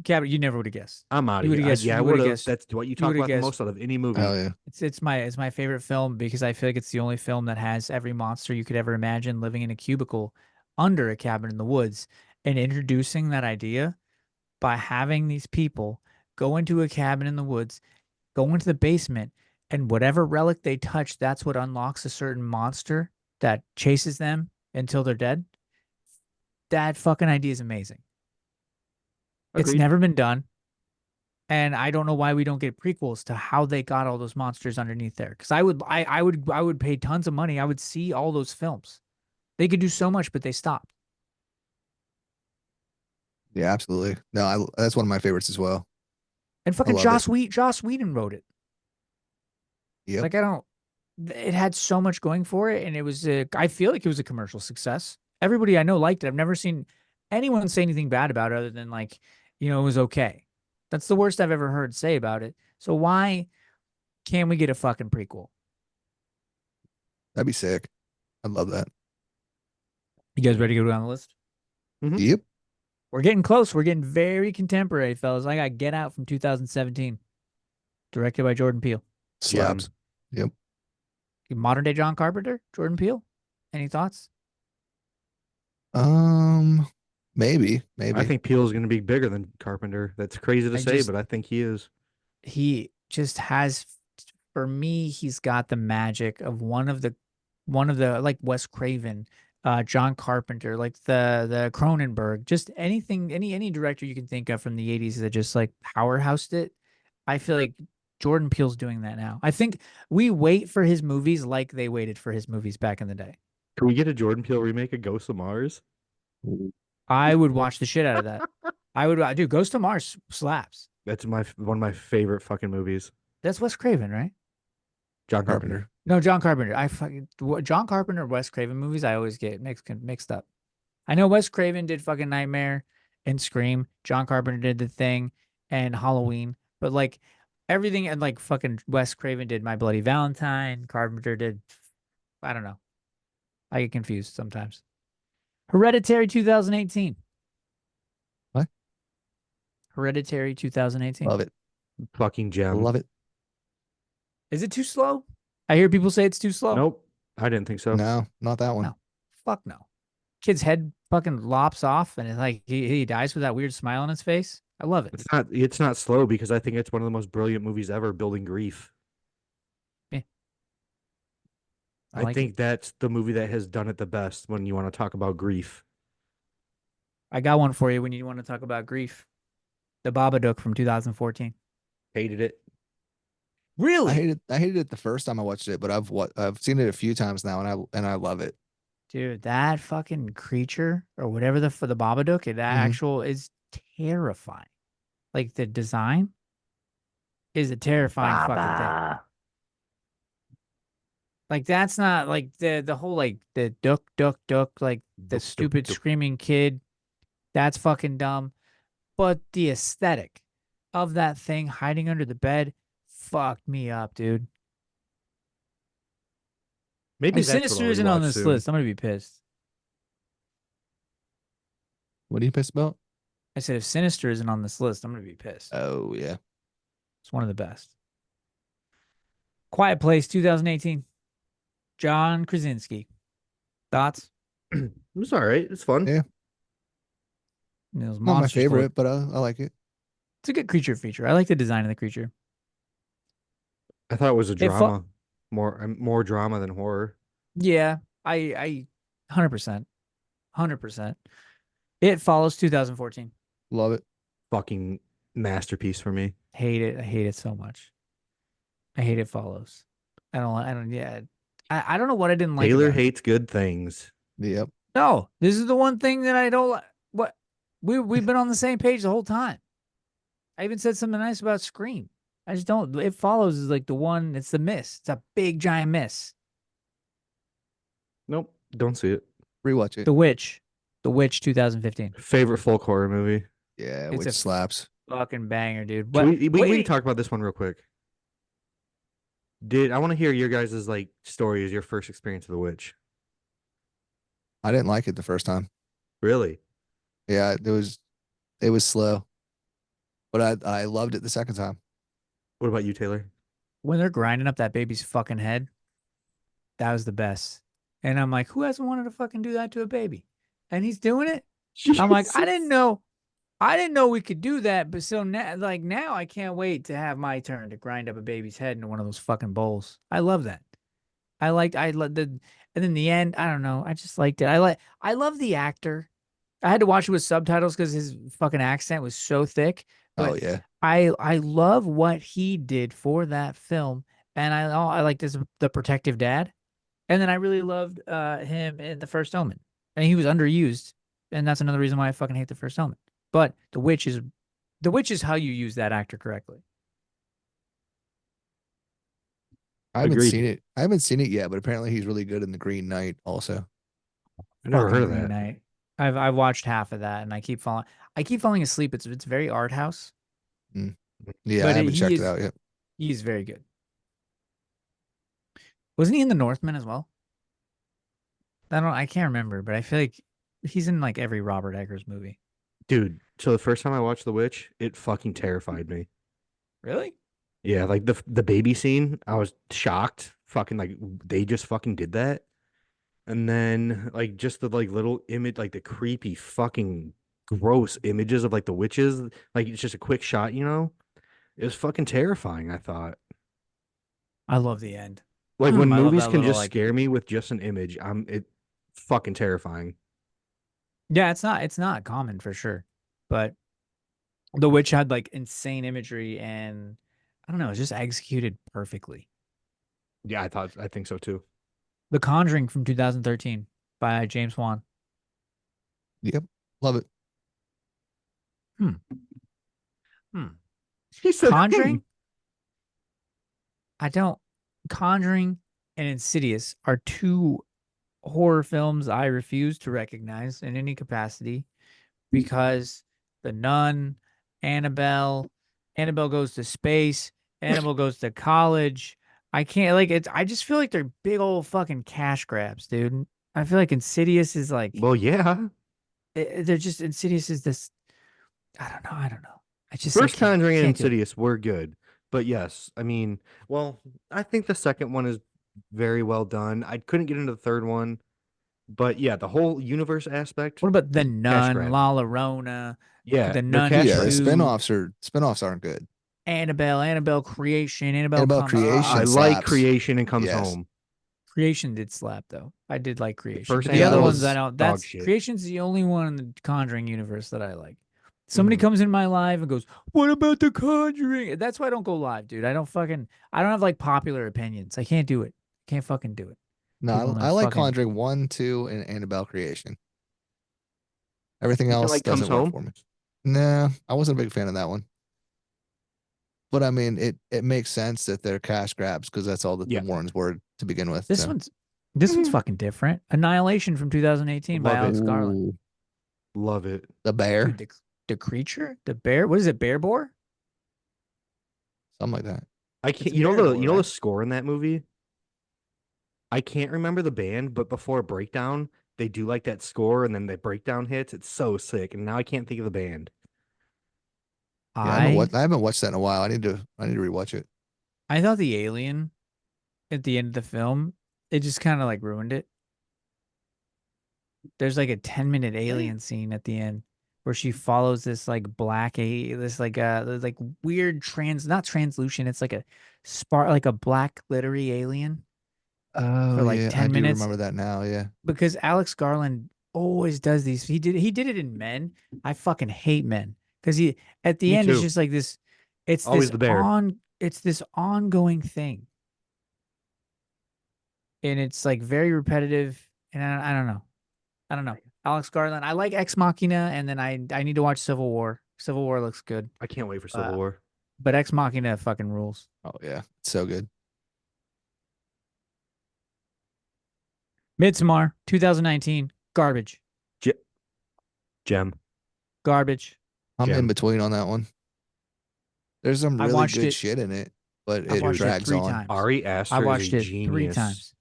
Cabin. You never would have guessed. I'm out You of would've here. guessed- Yeah, I you would would've have. guessed- That's what you you talk would've about the guessed- most out of any movie. Hell yeah. It's my favorite film because I feel like it's the only film that has every monster you could ever imagine living in a cubicle under a cabin in the woods, and introducing that idea by having these people go into a cabin in the woods, go into the basement, and whatever relic they touch, that's what unlocks a certain monster that chases them until they're dead. That fucking idea is amazing. It's Agreed. never been done. And I don't know why we don't get prequels to how they got all those monsters underneath there. Because I would pay tons of money. I would see all those films. They could do so much, but they stopped. Yeah, absolutely. No, that's one of my favorites as well. And fucking love Joss Whedon wrote it. Yep. Like it had so much going for it, and it was I feel like it was a commercial success. Everybody I know liked it. I've never seen anyone say anything bad about it other than like, it was okay. That's the worst I've ever heard say about it. So why can't we get a fucking prequel? That'd be sick. I'd love that. You guys ready to go down the list? Mhm. Yep. We're getting close. We're getting very contemporary, fellas. I got Get Out from 2017, directed by Jordan Peele. Slaps. Yep. Modern day John Carpenter, Jordan Peele. Any thoughts? Maybe. I think Peele's going to be bigger than Carpenter. That's crazy to say, but I think he is. He just has, for me, he's got the magic of one of the like Wes Craven, John Carpenter, like the Cronenberg, just anything, any director you can think of from the 80s that just like powerhoused it. I feel like Jordan Peele's doing that now. I think we wait for his movies like they waited for his movies back in the day. Can we get a Jordan Peele remake of Ghost of Mars? I would watch the shit out of that. I would do Ghost of Mars slaps. That's one of my favorite fucking movies. That's Wes Craven, right? John Carpenter. No, John Carpenter. John Carpenter, Wes Craven movies. I always get mixed up. I know Wes Craven did fucking Nightmare and Scream. John Carpenter did The Thing and Halloween. But like everything, and like fucking Wes Craven did My Bloody Valentine. Carpenter did, I don't know. I get confused sometimes. Hereditary 2018. What? Hereditary 2018. Love it. Fucking gem. Love it. Is it too slow? I hear people say it's too slow. Nope. I didn't think so. No, not that one. No. Fuck no. Kid's head fucking lops off and it's like he dies with that weird smile on his face. I love it. It's not slow because I think it's one of the most brilliant movies ever, building grief. Yeah. I think that's the movie that has done it the best when you want to talk about grief. I got one for you when you want to talk about grief. The Babadook from 2014. Hated it. Really? I hated it the first time I watched it, but I've seen it a few times now, and I love it. Dude, that fucking creature or whatever for the Babadook, that actual is terrifying. Like the design is a terrifying fucking thing. Like that's not like the whole like the duck like the Duck, stupid duck. screaming kid. That's fucking dumb. But the aesthetic of that thing hiding under the bed fucked me up, dude. Maybe If that's what Sinister I'll isn't on rewatch this soon. list, I'm gonna be pissed. What are you pissed about? I said if Sinister isn't on this list, I'm gonna be pissed. Oh yeah. It's one of the best. Quiet Place 2018. John Krasinski. Thoughts? It's all right. It's fun. Yeah. Those Not my monsters favorite, but I like it. It's a good creature feature. I like the design of the creature. I thought it was a It fu- drama. More drama than horror. Yeah, I 100%. 100%. It follows 2014. Love it. Fucking Masterpiece for me. Hate it. I hate it so much. I hate It Follows. Yeah. I don't know what I didn't like Taylor about it. hates good things. Yep. No, this is the one thing that I don't like. What we've been on the same page the whole time. I even said something nice about Scream. I just don't. It Follows is like the one. It's the miss. It's a big giant miss. Nope, don't see it. Rewatch it. The Witch. The Witch 2015. Favorite folk horror movie. Yeah, It's which a slaps. fucking banger, dude. Can But we can talk about this one real quick. I want to hear your guys' like stories, your first experience of The Witch. I didn't like it the first time. Really? Yeah, it was slow, but I loved it the second time. What about you, Taylor? when they're grinding up that baby's fucking head, that was the best. And I'm like, who hasn't wanted to fucking do that to a baby? And he's doing it. I'm like, I didn't know we could do that. But so now, like now, I can't wait to have my turn to grind up a baby's head into one of those fucking bowls. I love that. I love and then the end. I don't know. I just liked it. I love the actor. I had to watch it with subtitles because his fucking accent was so thick. Oh But yeah. I love what he did for that film, and I like this the protective dad, and then I really loved him in The First Omen, and he was underused, and that's another reason why I fucking hate The First Omen. But The Witch is how you use that actor correctly. I haven't Agreed. seen it. I haven't seen it yet, but apparently he's really good in The Green Knight also. I never Fucking heard of Green that. Knight. I've watched half of that, and I keep falling asleep. It's very art house, Yeah, but I haven't he checked it is out yet. he's very good. Wasn't he in The Northman as well? I can't remember, but I feel like he's in like every Robert Eggers movie. Dude, so the first time I watched The Witch, it fucking terrified me. Really? Yeah, like the baby scene, I was shocked. Fucking like they just fucking did that. And then like just the like little image, like the creepy fucking gross images of like the witches, like it's just a quick shot, you know? It was fucking terrifying, I thought. I love the end. Like I when love movies that can little just like scare me with just an image, it fucking terrifying. yeah, it's not common for sure. But The Witch had like insane imagery and I don't know, it's just executed perfectly. Yeah, I think so too. The Conjuring from 2013 by James Wan. Yep. Love it. Hmm. Hmm. He said, Conjuring? I don't Conjuring and Insidious are two horror films I refuse to recognize in any capacity because The Nun, Annabelle, Annabelle goes to space, Annabelle goes to college. I can't like it's I just feel like they're big old fucking cash grabs, dude. I feel like Insidious is like well, yeah. they're just Insidious is this I don't know. I First Conjuring and can't do it. Insidious were good. But yes, I mean, well, I think the second one is very well done. I couldn't get into the third one. But yeah, the whole universe aspect, What about The cash Nun, grab. La Llorona, Yeah, The they're Nun cash Yeah, the grab. 2, spinoffs aren't good. Annabelle Creation, Annabelle Annabelle Comes I Creation Home. like slaps. Creation and Comes Yes. Home. Creation did slap though. I did like The Creation, first but the other Annabelle ones I was don't. dog That's shit. Creation's the only one in the Conjuring universe that I like. Somebody Mhm. comes in my live and goes, "What about the Conjuring?" That's why I don't go live, dude. I don't have like popular opinions. I can't do it. Can't fucking do it. People No, know I like fucking. Conjuring 1, 2, and Annabelle Creation. Everything You didn't else like Comes doesn't work Home? for me. Nah, I wasn't a big fan of that one. But I mean, it makes sense that they're cash grabs because that's all that Yeah. the Warrens were to begin with. This So. one's fucking different. Annihilation from 2018 by Love it. Alex Garland. Ooh, Love it. the bear, Dude, the creature, the bear. What is it? Bear boar? something like that. I It's can't. a You know bear the boar, you know the right? score in that movie. I can't remember the band, but before a breakdown, they do like that score, and then the breakdown hits. It's so sick, and now I can't think of the band. Yeah, I haven't watched that in a while. I need to rewatch it. I thought the alien at the end of the film, it just kind of like ruined it. There's like a 10-minute alien scene at the end where she follows this like this like weird not translucent, it's like a spark like a black glittery alien Oh for like yeah, I 10 do minutes remember that now. Yeah. because Alex Garland always does these. He did it in Men. I fucking hate Men. because he at the Me end it's too. just like this. It's Always this the bear. It's this ongoing thing, and it's like very repetitive. And I don't know. I don't know. Alex Garland. I like Ex Machina, and then I need to watch Civil War. Civil War looks good, I can't wait for Civil War. but Ex Machina fucking rules. Oh yeah, it's so good. Midsommar, 2019, garbage, Ge- Gem. garbage. I'm in Gem. between on that one. There's some I really watched good it. shit in it, but I've it watched it drags 3 on. times. Ari I Aster is watched a it 3 genius. times.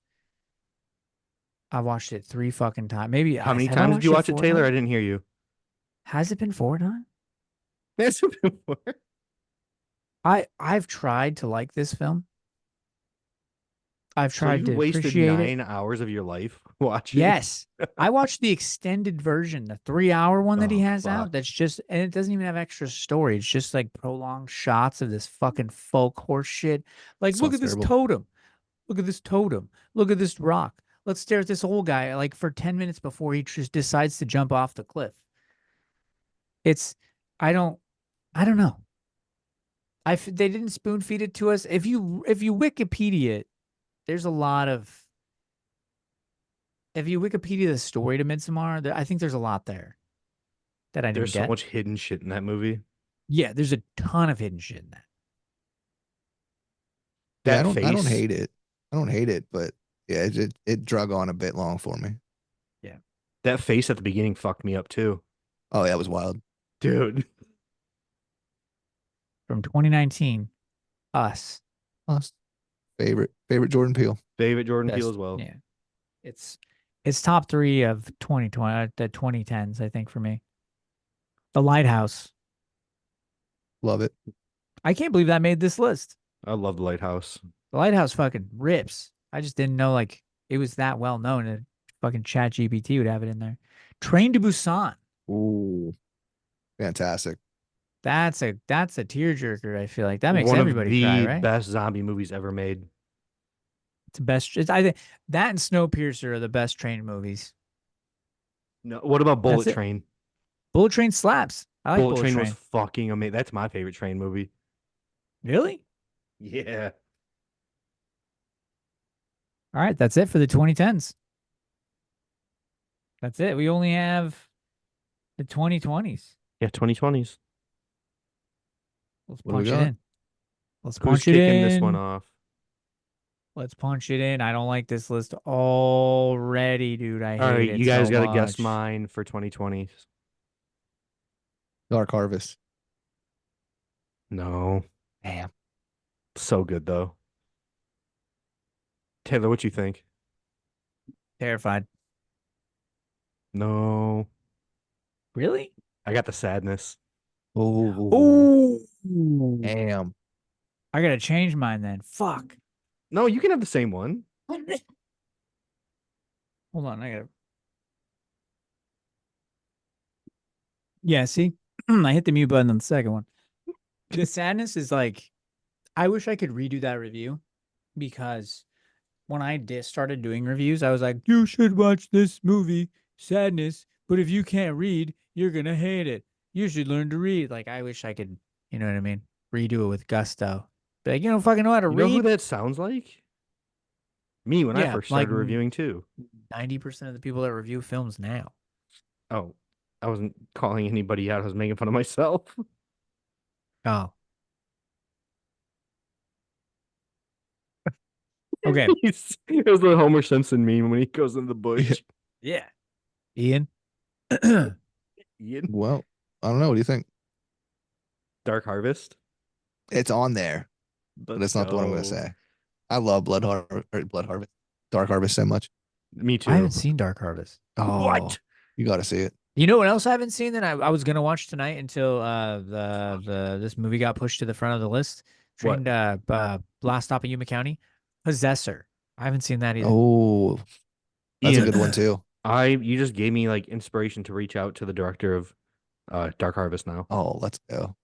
I watched it 3 fucking times. Maybe How many have I times did you watched watch it, 4 Taylor? I times? didn't hear you. Has it been 4 times? That's a bit more. I've tried to like this film. I've So tried you to wasted appreciate it. 9 hours of your life watching. Yes. I watched the extended version, the 3-hour one that he Oh, has out. fuck. That's just, and it doesn't even have extra story. It's just like prolonged shots of this fucking folk horse shit. Like, look Sounds at this terrible. totem. Look at this totem. Look at this rock. Let's stare at this old guy like for 10 minutes before he just decides to jump off the cliff. It's, I don't, I don't know. They didn't spoon feed it to us. If you Wikipedia it, there's a lot of, if you Wikipedia the story to Midsommar, I think there's a lot there that I didn't There's so get. much hidden shit in that movie. Yeah, there's a ton of hidden shit in that. Yeah, That I don't face. hate it. I don't hate it, but yeah, it drug on a bit long for me. That face at the beginning fucked me up too. Oh yeah, it was wild. Dude. From 2019, Us. Us. Favorite Jordan Peele. David Jordan Peele Best- as well. Yeah, it's top 3 of 2020, the 2010s, I think for me. The Lighthouse. Love it. I can't believe that made this list. I love The Lighthouse. The Lighthouse fucking rips. I just didn't know like it was that well known that fucking Chat GPT would have it in there. Train to Busan. Ooh, fantastic. That's a tearjerker. I feel like that makes One everybody of the cry, right? best zombie movies ever made. It's the best. I think that and Snowpiercer are the best train movies. No, what about That's Bullet it. Train? Bullet Train slaps. I like Bullet Bullet Train Train. was fucking amazing. That's my favorite train movie. Really? Yeah. All right, that's it for the 2010s. That's it. We only have the 2020s. Yeah, 2020s. Let's What do we punch it got? in. Let's Who's punch it kicking this one in. off? Let's punch it in. I don't like this list already, dude. I All hate right, it you guys so got to guess much. mine for 2020s. Dark Harvest. No. Damn. So good though. Taylor, what you think? Terrified. No. Really? I got The Sadness. Oh, Oh, damn. I gotta change mine then. Fuck. No, you can have the same one. Hold on, I gotta. Yeah, see, I hit the mute button on the second one. The Sadness is like, I wish I could redo that review because when I started doing reviews, I was like, you should watch this movie, Sadness, but if you can't read, you're gonna hate it. You should learn to read. Like, I wish I could, you know what I mean? Redo it with gusto. Be like, you don't fucking know how to You know who read? that sounds like? Me when I Yeah, first like started reviewing too. 90% of the people that review films now. Oh, I wasn't calling anybody out. I was making fun of myself. Oh. Okay. It was the Homer Simpson meme when he goes in the bush. Yeah. Ian. Ian. Well, I don't know. What do you think? Dark Harvest. It's on there, but it's not the one I'm going to go. say. I love Blood Harvest, Dark Harvest so much. Me too. I haven't seen Dark Harvest. Oh, What? You got to see it. You know what else I haven't seen that I was gonna watch tonight until this movie got pushed to the front of the list. What? Last Stop in Yuma County. Possessor. I haven't seen that either. Oh, that's Ian, a good one too. You just gave me like inspiration to reach out to the director of Dark Harvest now. Oh, let's go.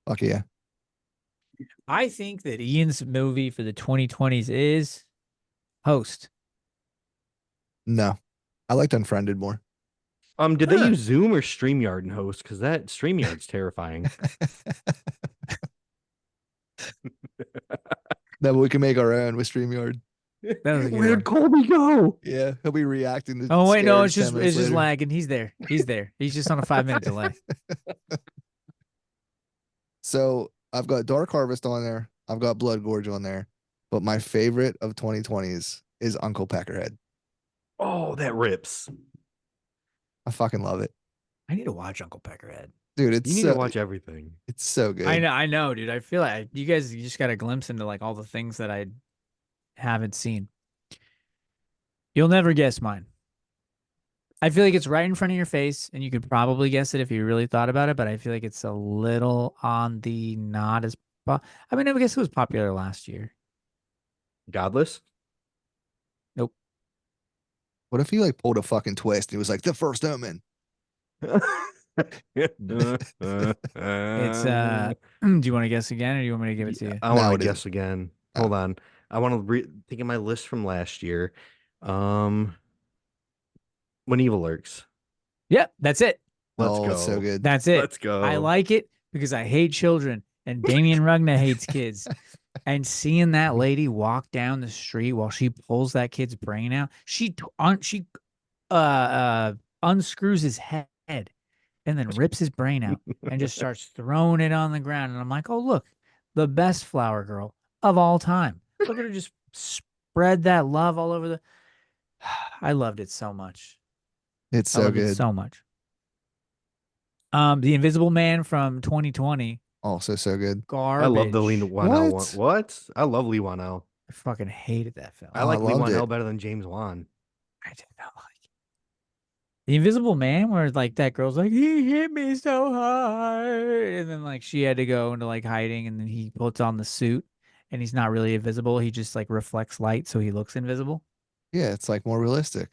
Fuck yeah. I think that Ian's movie for the 2020s is Host. No, I liked Unfriended more. Did they use Zoom or StreamYard in host? Because that StreamYard's terrifying. No, but we can make our own with StreamYard. That was a good Where'd one. Colby go? Yeah, he'll be reacting to Oh wait, no, scares 10 minutes it's just later. lagging. He's there. He's there. He's just on a 5-minute delay. So I've got Dark Harvest on there. I've got Blood Gorge on there. But my favorite of 2020s is Uncle Peckerhead. Oh, that rips. I fucking love it. I need to watch Uncle Peckerhead. Dude, it's You need so, to watch everything. it's so good. I know, dude. I feel like you just got a glimpse into like all the things that I haven't seen. You'll never guess mine. I feel like it's right in front of your face, and you could probably guess it if you really thought about it. But I feel like it's a little on the not as. I mean, I guess it was popular last year. Godless? What if he like pulled a fucking twist and he was like, the first omen? It's do you want to guess again, or do you want me to give it to you? I No, want it to guess again. Hold on. I want to think of my list from last year. When Evil Lurks. Yep, that's it. Let's Oh, go. it's so good. That's it. Let's go. I like it because I hate children, and Damien Rugna hates kids. And seeing that lady walk down the street while she pulls that kid's brain out, she unscrews his head and then rips his brain out and just starts throwing it on the ground. And I'm like, oh look, the best flower girl of all time. Look at her just spread that love all over the. I loved it so much. It's I so loved it good. so much. The Invisible Man from 2020. Also so good. Garbage. I love the Lee Wanell one. What? What? I love Lee Wanell. I fucking hated that film. I like I Lee loved Wanell it. better than James Wan. I did not like it. The Invisible Man, where like that girl's like, he hit me so hard. And then like she had to go into like hiding, and then he puts on the suit and he's not really invisible. He just like reflects light so he looks invisible. Yeah, it's like more realistic.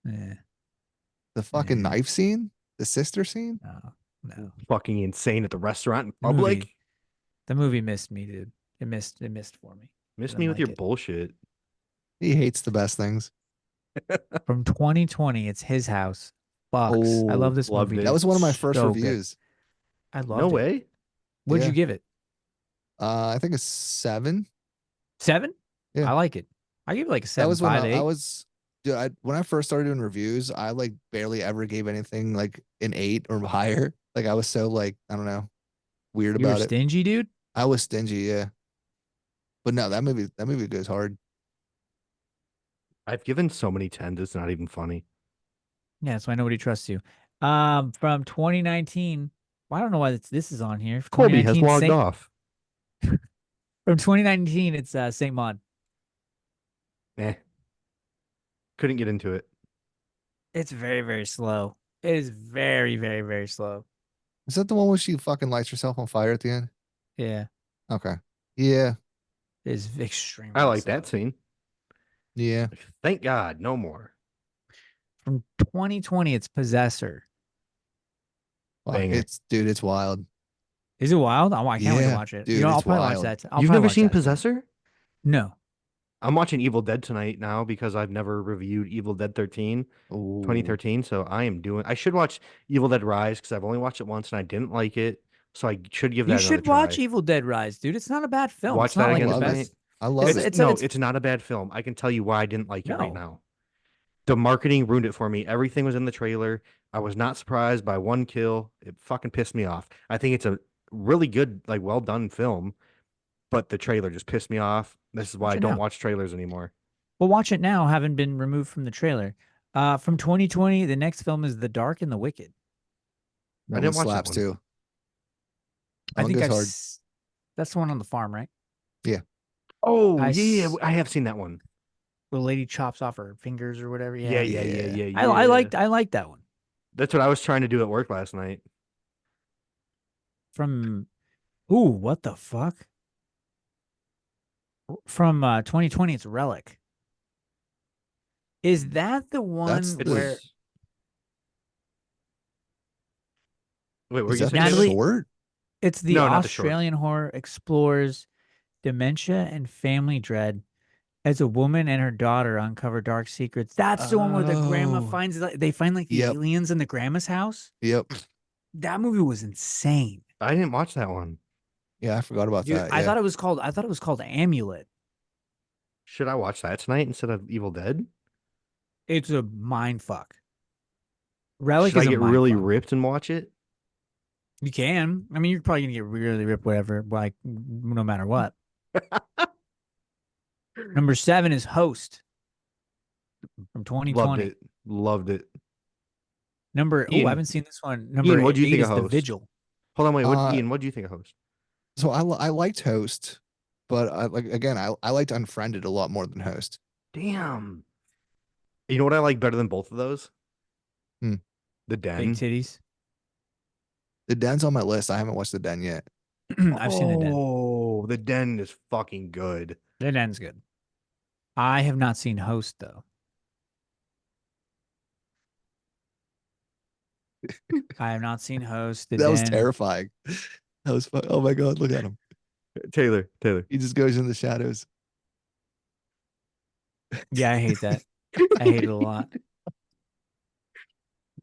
Yeah. The fucking Yeah. knife scene, the sister scene. No. Fucking insane at the restaurant in The public. movie- The movie missed me, dude. It missed for me. Miss I me didn't with your like it. bullshit. He hates the best things. From 2020, it's His House. Fucks. I love Oh, this loved movie. it. That was one of my first So good. reviews. I loved No it. way. What'd Yeah. you give it? I think it's 7. 7? Yeah. I like it. I give it like a 7, That was when 5, I 8. was, dude, when I first started doing reviews, I like barely ever gave anything like an 8 or higher. Like I was so like, I don't know, weird You were about it. stingy, dude? I was stingy, yeah. But no, that movie goes hard. I've given so many 10s, it's not even funny. Yeah, that's why nobody trusts you. From 2019, well, I don't know why this is on here. Colby has 2019, logged off. From 2019, it's Saint Maud. Eh. Couldn't get into it. It's very, very slow. It is very, very, very slow. Is that the one where she fucking lights herself on fire at the end? Yeah, Okay. Yeah. it is extremely I like slow. that scene. Yeah. Thank God, no more. From 2020, it's Possessor. Fuck, Banger. it's wild. Is it wild? I can't wait to Yeah, watch it. dude, I'll it's probably wild. watch that. I'll You've probably never watch seen that tonight. Possessor? No. I'm watching Evil Dead tonight now because I've never reviewed Evil Dead 13, Ooh. 2013. So I should watch Evil Dead Rise because I've only watched it once and I didn't like it. So I should give that You another should watch try. Evil Dead Rise, dude. It's not a bad film. Watch It's not that like again the love it. best. I love It's- it. It's not a bad film. I can tell you why I didn't like it right No. now. The marketing ruined it for me. Everything was in the trailer. I was not surprised by one kill. It fucking pissed me off. I think it's a really good, like, well done film, but the trailer just pissed me off. This is why Watch I it don't now. watch trailers anymore. Well, watch it now. Haven't been removed from the trailer. From 2020, the next film is The Dark and the Wicked. That I didn't one watch that slaps one. too. That I one think goes I've. hard. That's the one on the farm, right? Oh, I yeah, s- I have seen that one. Where the lady chops off her fingers or whatever. Yeah, Yeah, yeah. I liked that one. That's what I was trying to do at work last night. From, what the fuck? From 2020, it's Relic. Is that the one That's the- where Wait, were Is you that saying Natalie- the short? it's the No, not the short. Australian horror explores dementia and family dread As a woman and her daughter uncover dark secrets. That's the one where the grandma Oh. finds they find like the Yep. aliens in the grandma's house. Yep. That movie was insane. I didn't watch that one. Yeah, I forgot about Dude, that. I Yeah. thought it was called Amulet. Should I watch that tonight instead of Evil Dead? It's a mind fuck. Relic Should I is a get mind really fuck. ripped and watch it? You can. I mean, you're probably gonna get really ripped, whatever, like no matter what. Number 7 is Host from Loved 2020. it. Loved it. I Ian, haven't seen this one. Number Ian, what do you 8 think is of The Host? Vigil. Hold on, wait. Uh, Ian, what do you think of Host? So I liked Host, but I liked Unfriended a lot more than Host. Damn. You know what I like better than both of those? Hmm. The Big Den. titties. The Den's on my list. I haven't watched The Den yet. I've seen The Den. Oh, The Den is fucking good. The Den's good. I have not seen Host though. I have not seen Host. The That was Den. terrifying. That was fun. Oh my god, look at him. Taylor. He just goes in the shadows. Yeah, I hate that. I hate it a lot.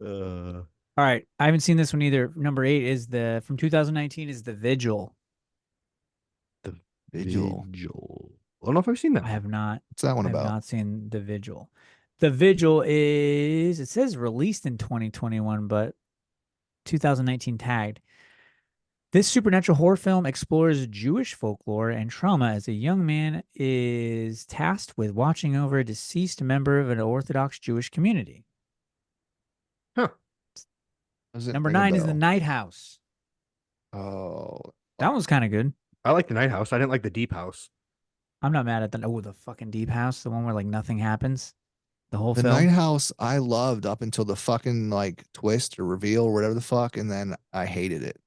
Uh, All right, I haven't seen this one either. Number 8 is from 2019 is The Vigil. the Vigil. Vigil. I don't know if I've seen that. I have not. What's that one I have about? not seen The Vigil. The Vigil it says released in 2021, but 2019 tagged. This supernatural horror film explores Jewish folklore and trauma as a young man is tasked with watching over a deceased member of an Orthodox Jewish community. Huh. Does it Number ring a 9 is The bell? Night House. Oh, That was kind of good. I like the Night House. I didn't like the Deep House. I'm not mad at the fucking Deep House, the one where like nothing happens. The whole the film. Night House I loved up until the fucking like twist or reveal or whatever the fuck, and then I hated it.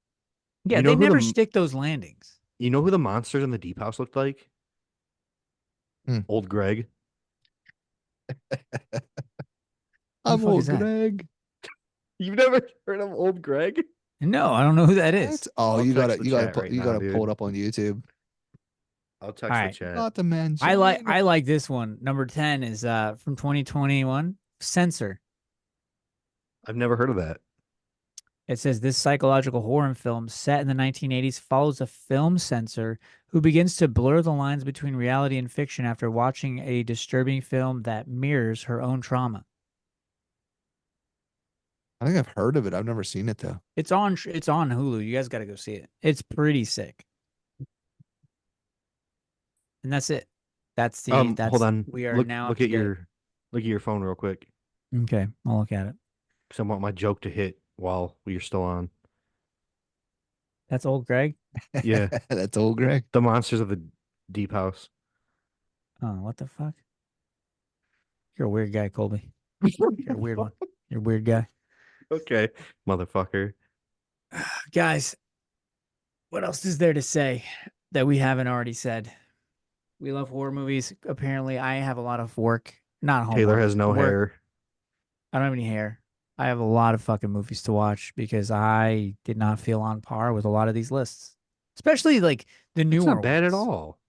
Yeah, You know they who never the- stick those landings. You know who the monsters in the Deep House looked like? Hmm. Old Greg. Who the fuck is that? Greg. You've never heard of Old Greg? No, I don't know who that is. What? Oh, I'll you text gotta the chat right you now, gotta dude. pull it up on YouTube. I'll text Alright. the chat. Not to mention, I like this one. Number 10 is from 2021, Censor. I've never heard of that. It says this psychological horror film set in the 1980s follows a film censor who begins to blur the lines between reality and fiction after watching a disturbing film that mirrors her own trauma. I think I've heard of it. I've never seen it though. It's on Hulu. You guys got to go see it. It's pretty sick. And that's it. That's the Hold on. we are look, now look up to at your phone real quick. date. Okay, I'll look at it. Because I want my joke to hit while you're still on. That's old Greg. Yeah. That's old Greg. The monsters of the Deep House. Oh, what the fuck? You're a weird guy, Colby. You're a weird one. You're a weird guy. Okay, motherfucker. Guys, what else is there to say that we haven't already said? We love horror movies. Apparently, I have a lot of work. Not homework. Taylor has no work. hair. I don't have any hair. I have a lot of fucking movies to watch because I did not feel on par with a lot of these lists, especially like the It's newer not bad at ones. all.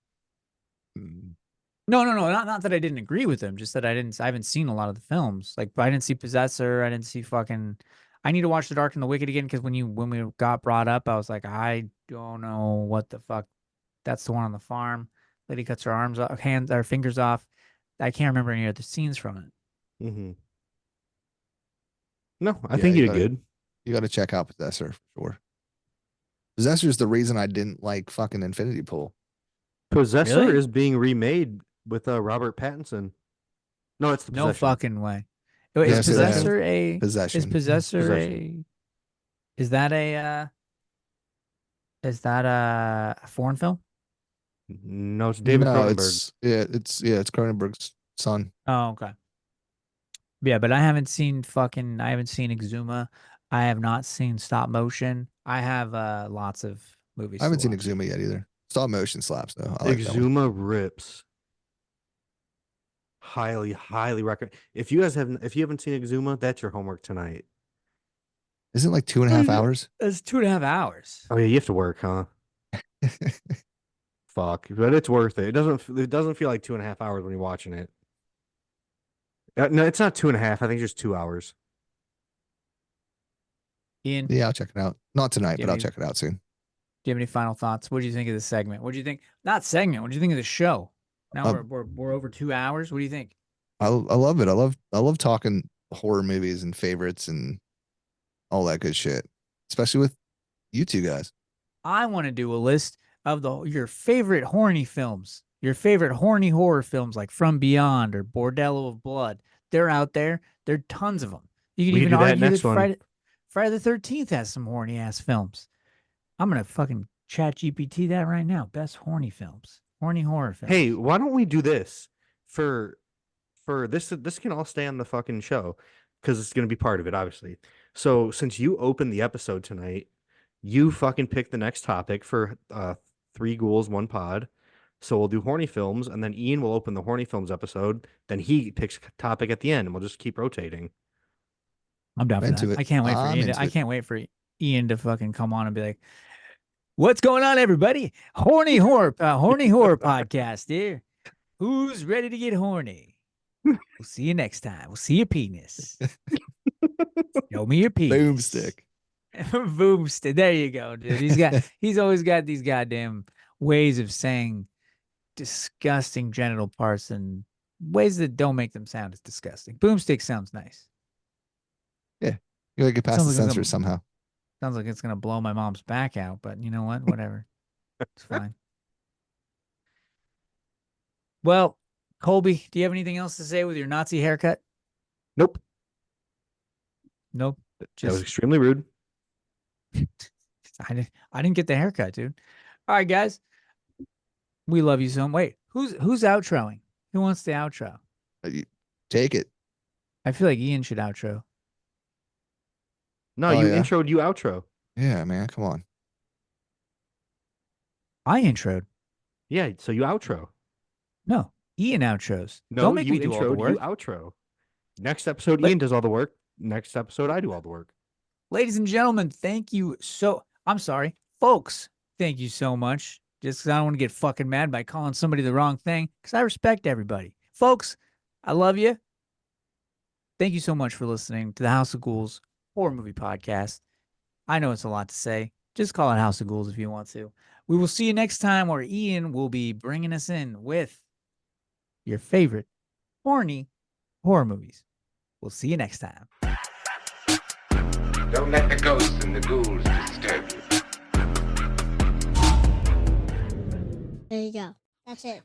No, not that I didn't agree with them, just that I haven't seen a lot of the films. Like I didn't see Possessor, I didn't see fucking I need to watch The Dark and the Wicked again because when we got brought up, I was like, I don't know what the fuck. That's the one on the farm. Lady cuts her arms off, fingers off. I can't remember any other scenes from it. Mm-hmm. No, I Yeah, think you you did gotta- good. You got to check out Possessor for sure. Possessor is the reason I didn't like fucking Infinity Pool. Possessor Really? is being remade with Robert Pattinson. No, it's the No Possession. fucking way. Wait, Yes, is it is. Possessor a Possession. is Possessor Possession. is that a foreign film? No, it's David no, Cronenberg. it's Cronenberg's son. Oh, okay. Yeah, but I haven't seen Exuma. I have not seen Stop Motion. I have lots of movies. I haven't to seen watch. Exuma yet either. Stop motion slaps though. I like that one. Exuma rips. Highly, highly recommend. If you haven't seen Exuma, that's your homework tonight. Isn't it like 2.5 hours? It's 2.5 hours. Oh yeah, you have to work, huh? fuck, but it's worth it. It doesn't feel like 2.5 hours when you're watching it. No, it's not 2.5. I think it's just 2 hours. Ian, Yeah, I'll check it out. Not tonight, Yeah, but I'll me- check it out soon. do you have any final thoughts? What do you think of the segment? What do you think? Not segment. What do you think of the show? Now Um, we're over 2 hours. What do you think? I love it. I love talking horror movies and favorites and all that good shit, especially with you two guys. I want to do a list of your favorite horny films, your favorite horny horror films like From Beyond or Bordello of Blood. They're out there. There are tons of them. You can We can even do that argue next that one. Friday the 13th has some horny ass films. I'm gonna fucking chat GPT that right now. Best horny films, horny horror films. Hey, why don't we do this for this? This can all stay on the fucking show because it's gonna be part of it, obviously. So since you opened the episode tonight, you fucking pick the next topic for Three Ghouls, One Pod. So we'll do horny films, and then Ian will open the horny films episode. Then he picks a topic at the end, and we'll just keep rotating. I'm down for Into that. it. I can't wait for I'm Ian. into I it. can't wait for Ian to fucking come on and be like, "What's going on, everybody? Horny horror podcast here. Who's ready to get horny? We'll see you next time. We'll see your penis. Show me your penis. Boomstick. Boomstick. There you go, dude. He's always got these goddamn ways of saying disgusting genital parts and ways that don't make them sound as disgusting. Boomstick sounds nice. You gotta get past Sounds the like it's censors somehow. Sounds like it's gonna blow my mom's back out, but you know what? Whatever. It's fine. Well, Colby, do you have anything else to say with your Nazi haircut? Nope, Nope. that was Just extremely rude. I didn't get the haircut, dude. All right, guys. We love you so much. Wait, who's outroing? Who wants the outro? Take it. I feel like Ian should outro. No, Oh, you yeah? introed, you outro. Yeah, man. Come on. I introed. Yeah, so you outro. No, Ian outros. No, Don't make you me do all the introed, you work. outro. Next episode, But- Ian does all the work. Next episode, I do all the work. Ladies and gentlemen, thank you I'm sorry, folks, thank you so much. Just because I don't want to get fucking mad by calling somebody the wrong thing, because I respect everybody. Folks, I love you. Thank you so much for listening to the House of Ghouls Horror Movie Podcast. I know it's a lot to say. Just call it House of Ghouls if you want to. We will see you next time where Ian will be bringing us in with your favorite horny horror movies. We'll see you next time. Don't let the ghosts and the ghouls disturb you. There you go. That's it.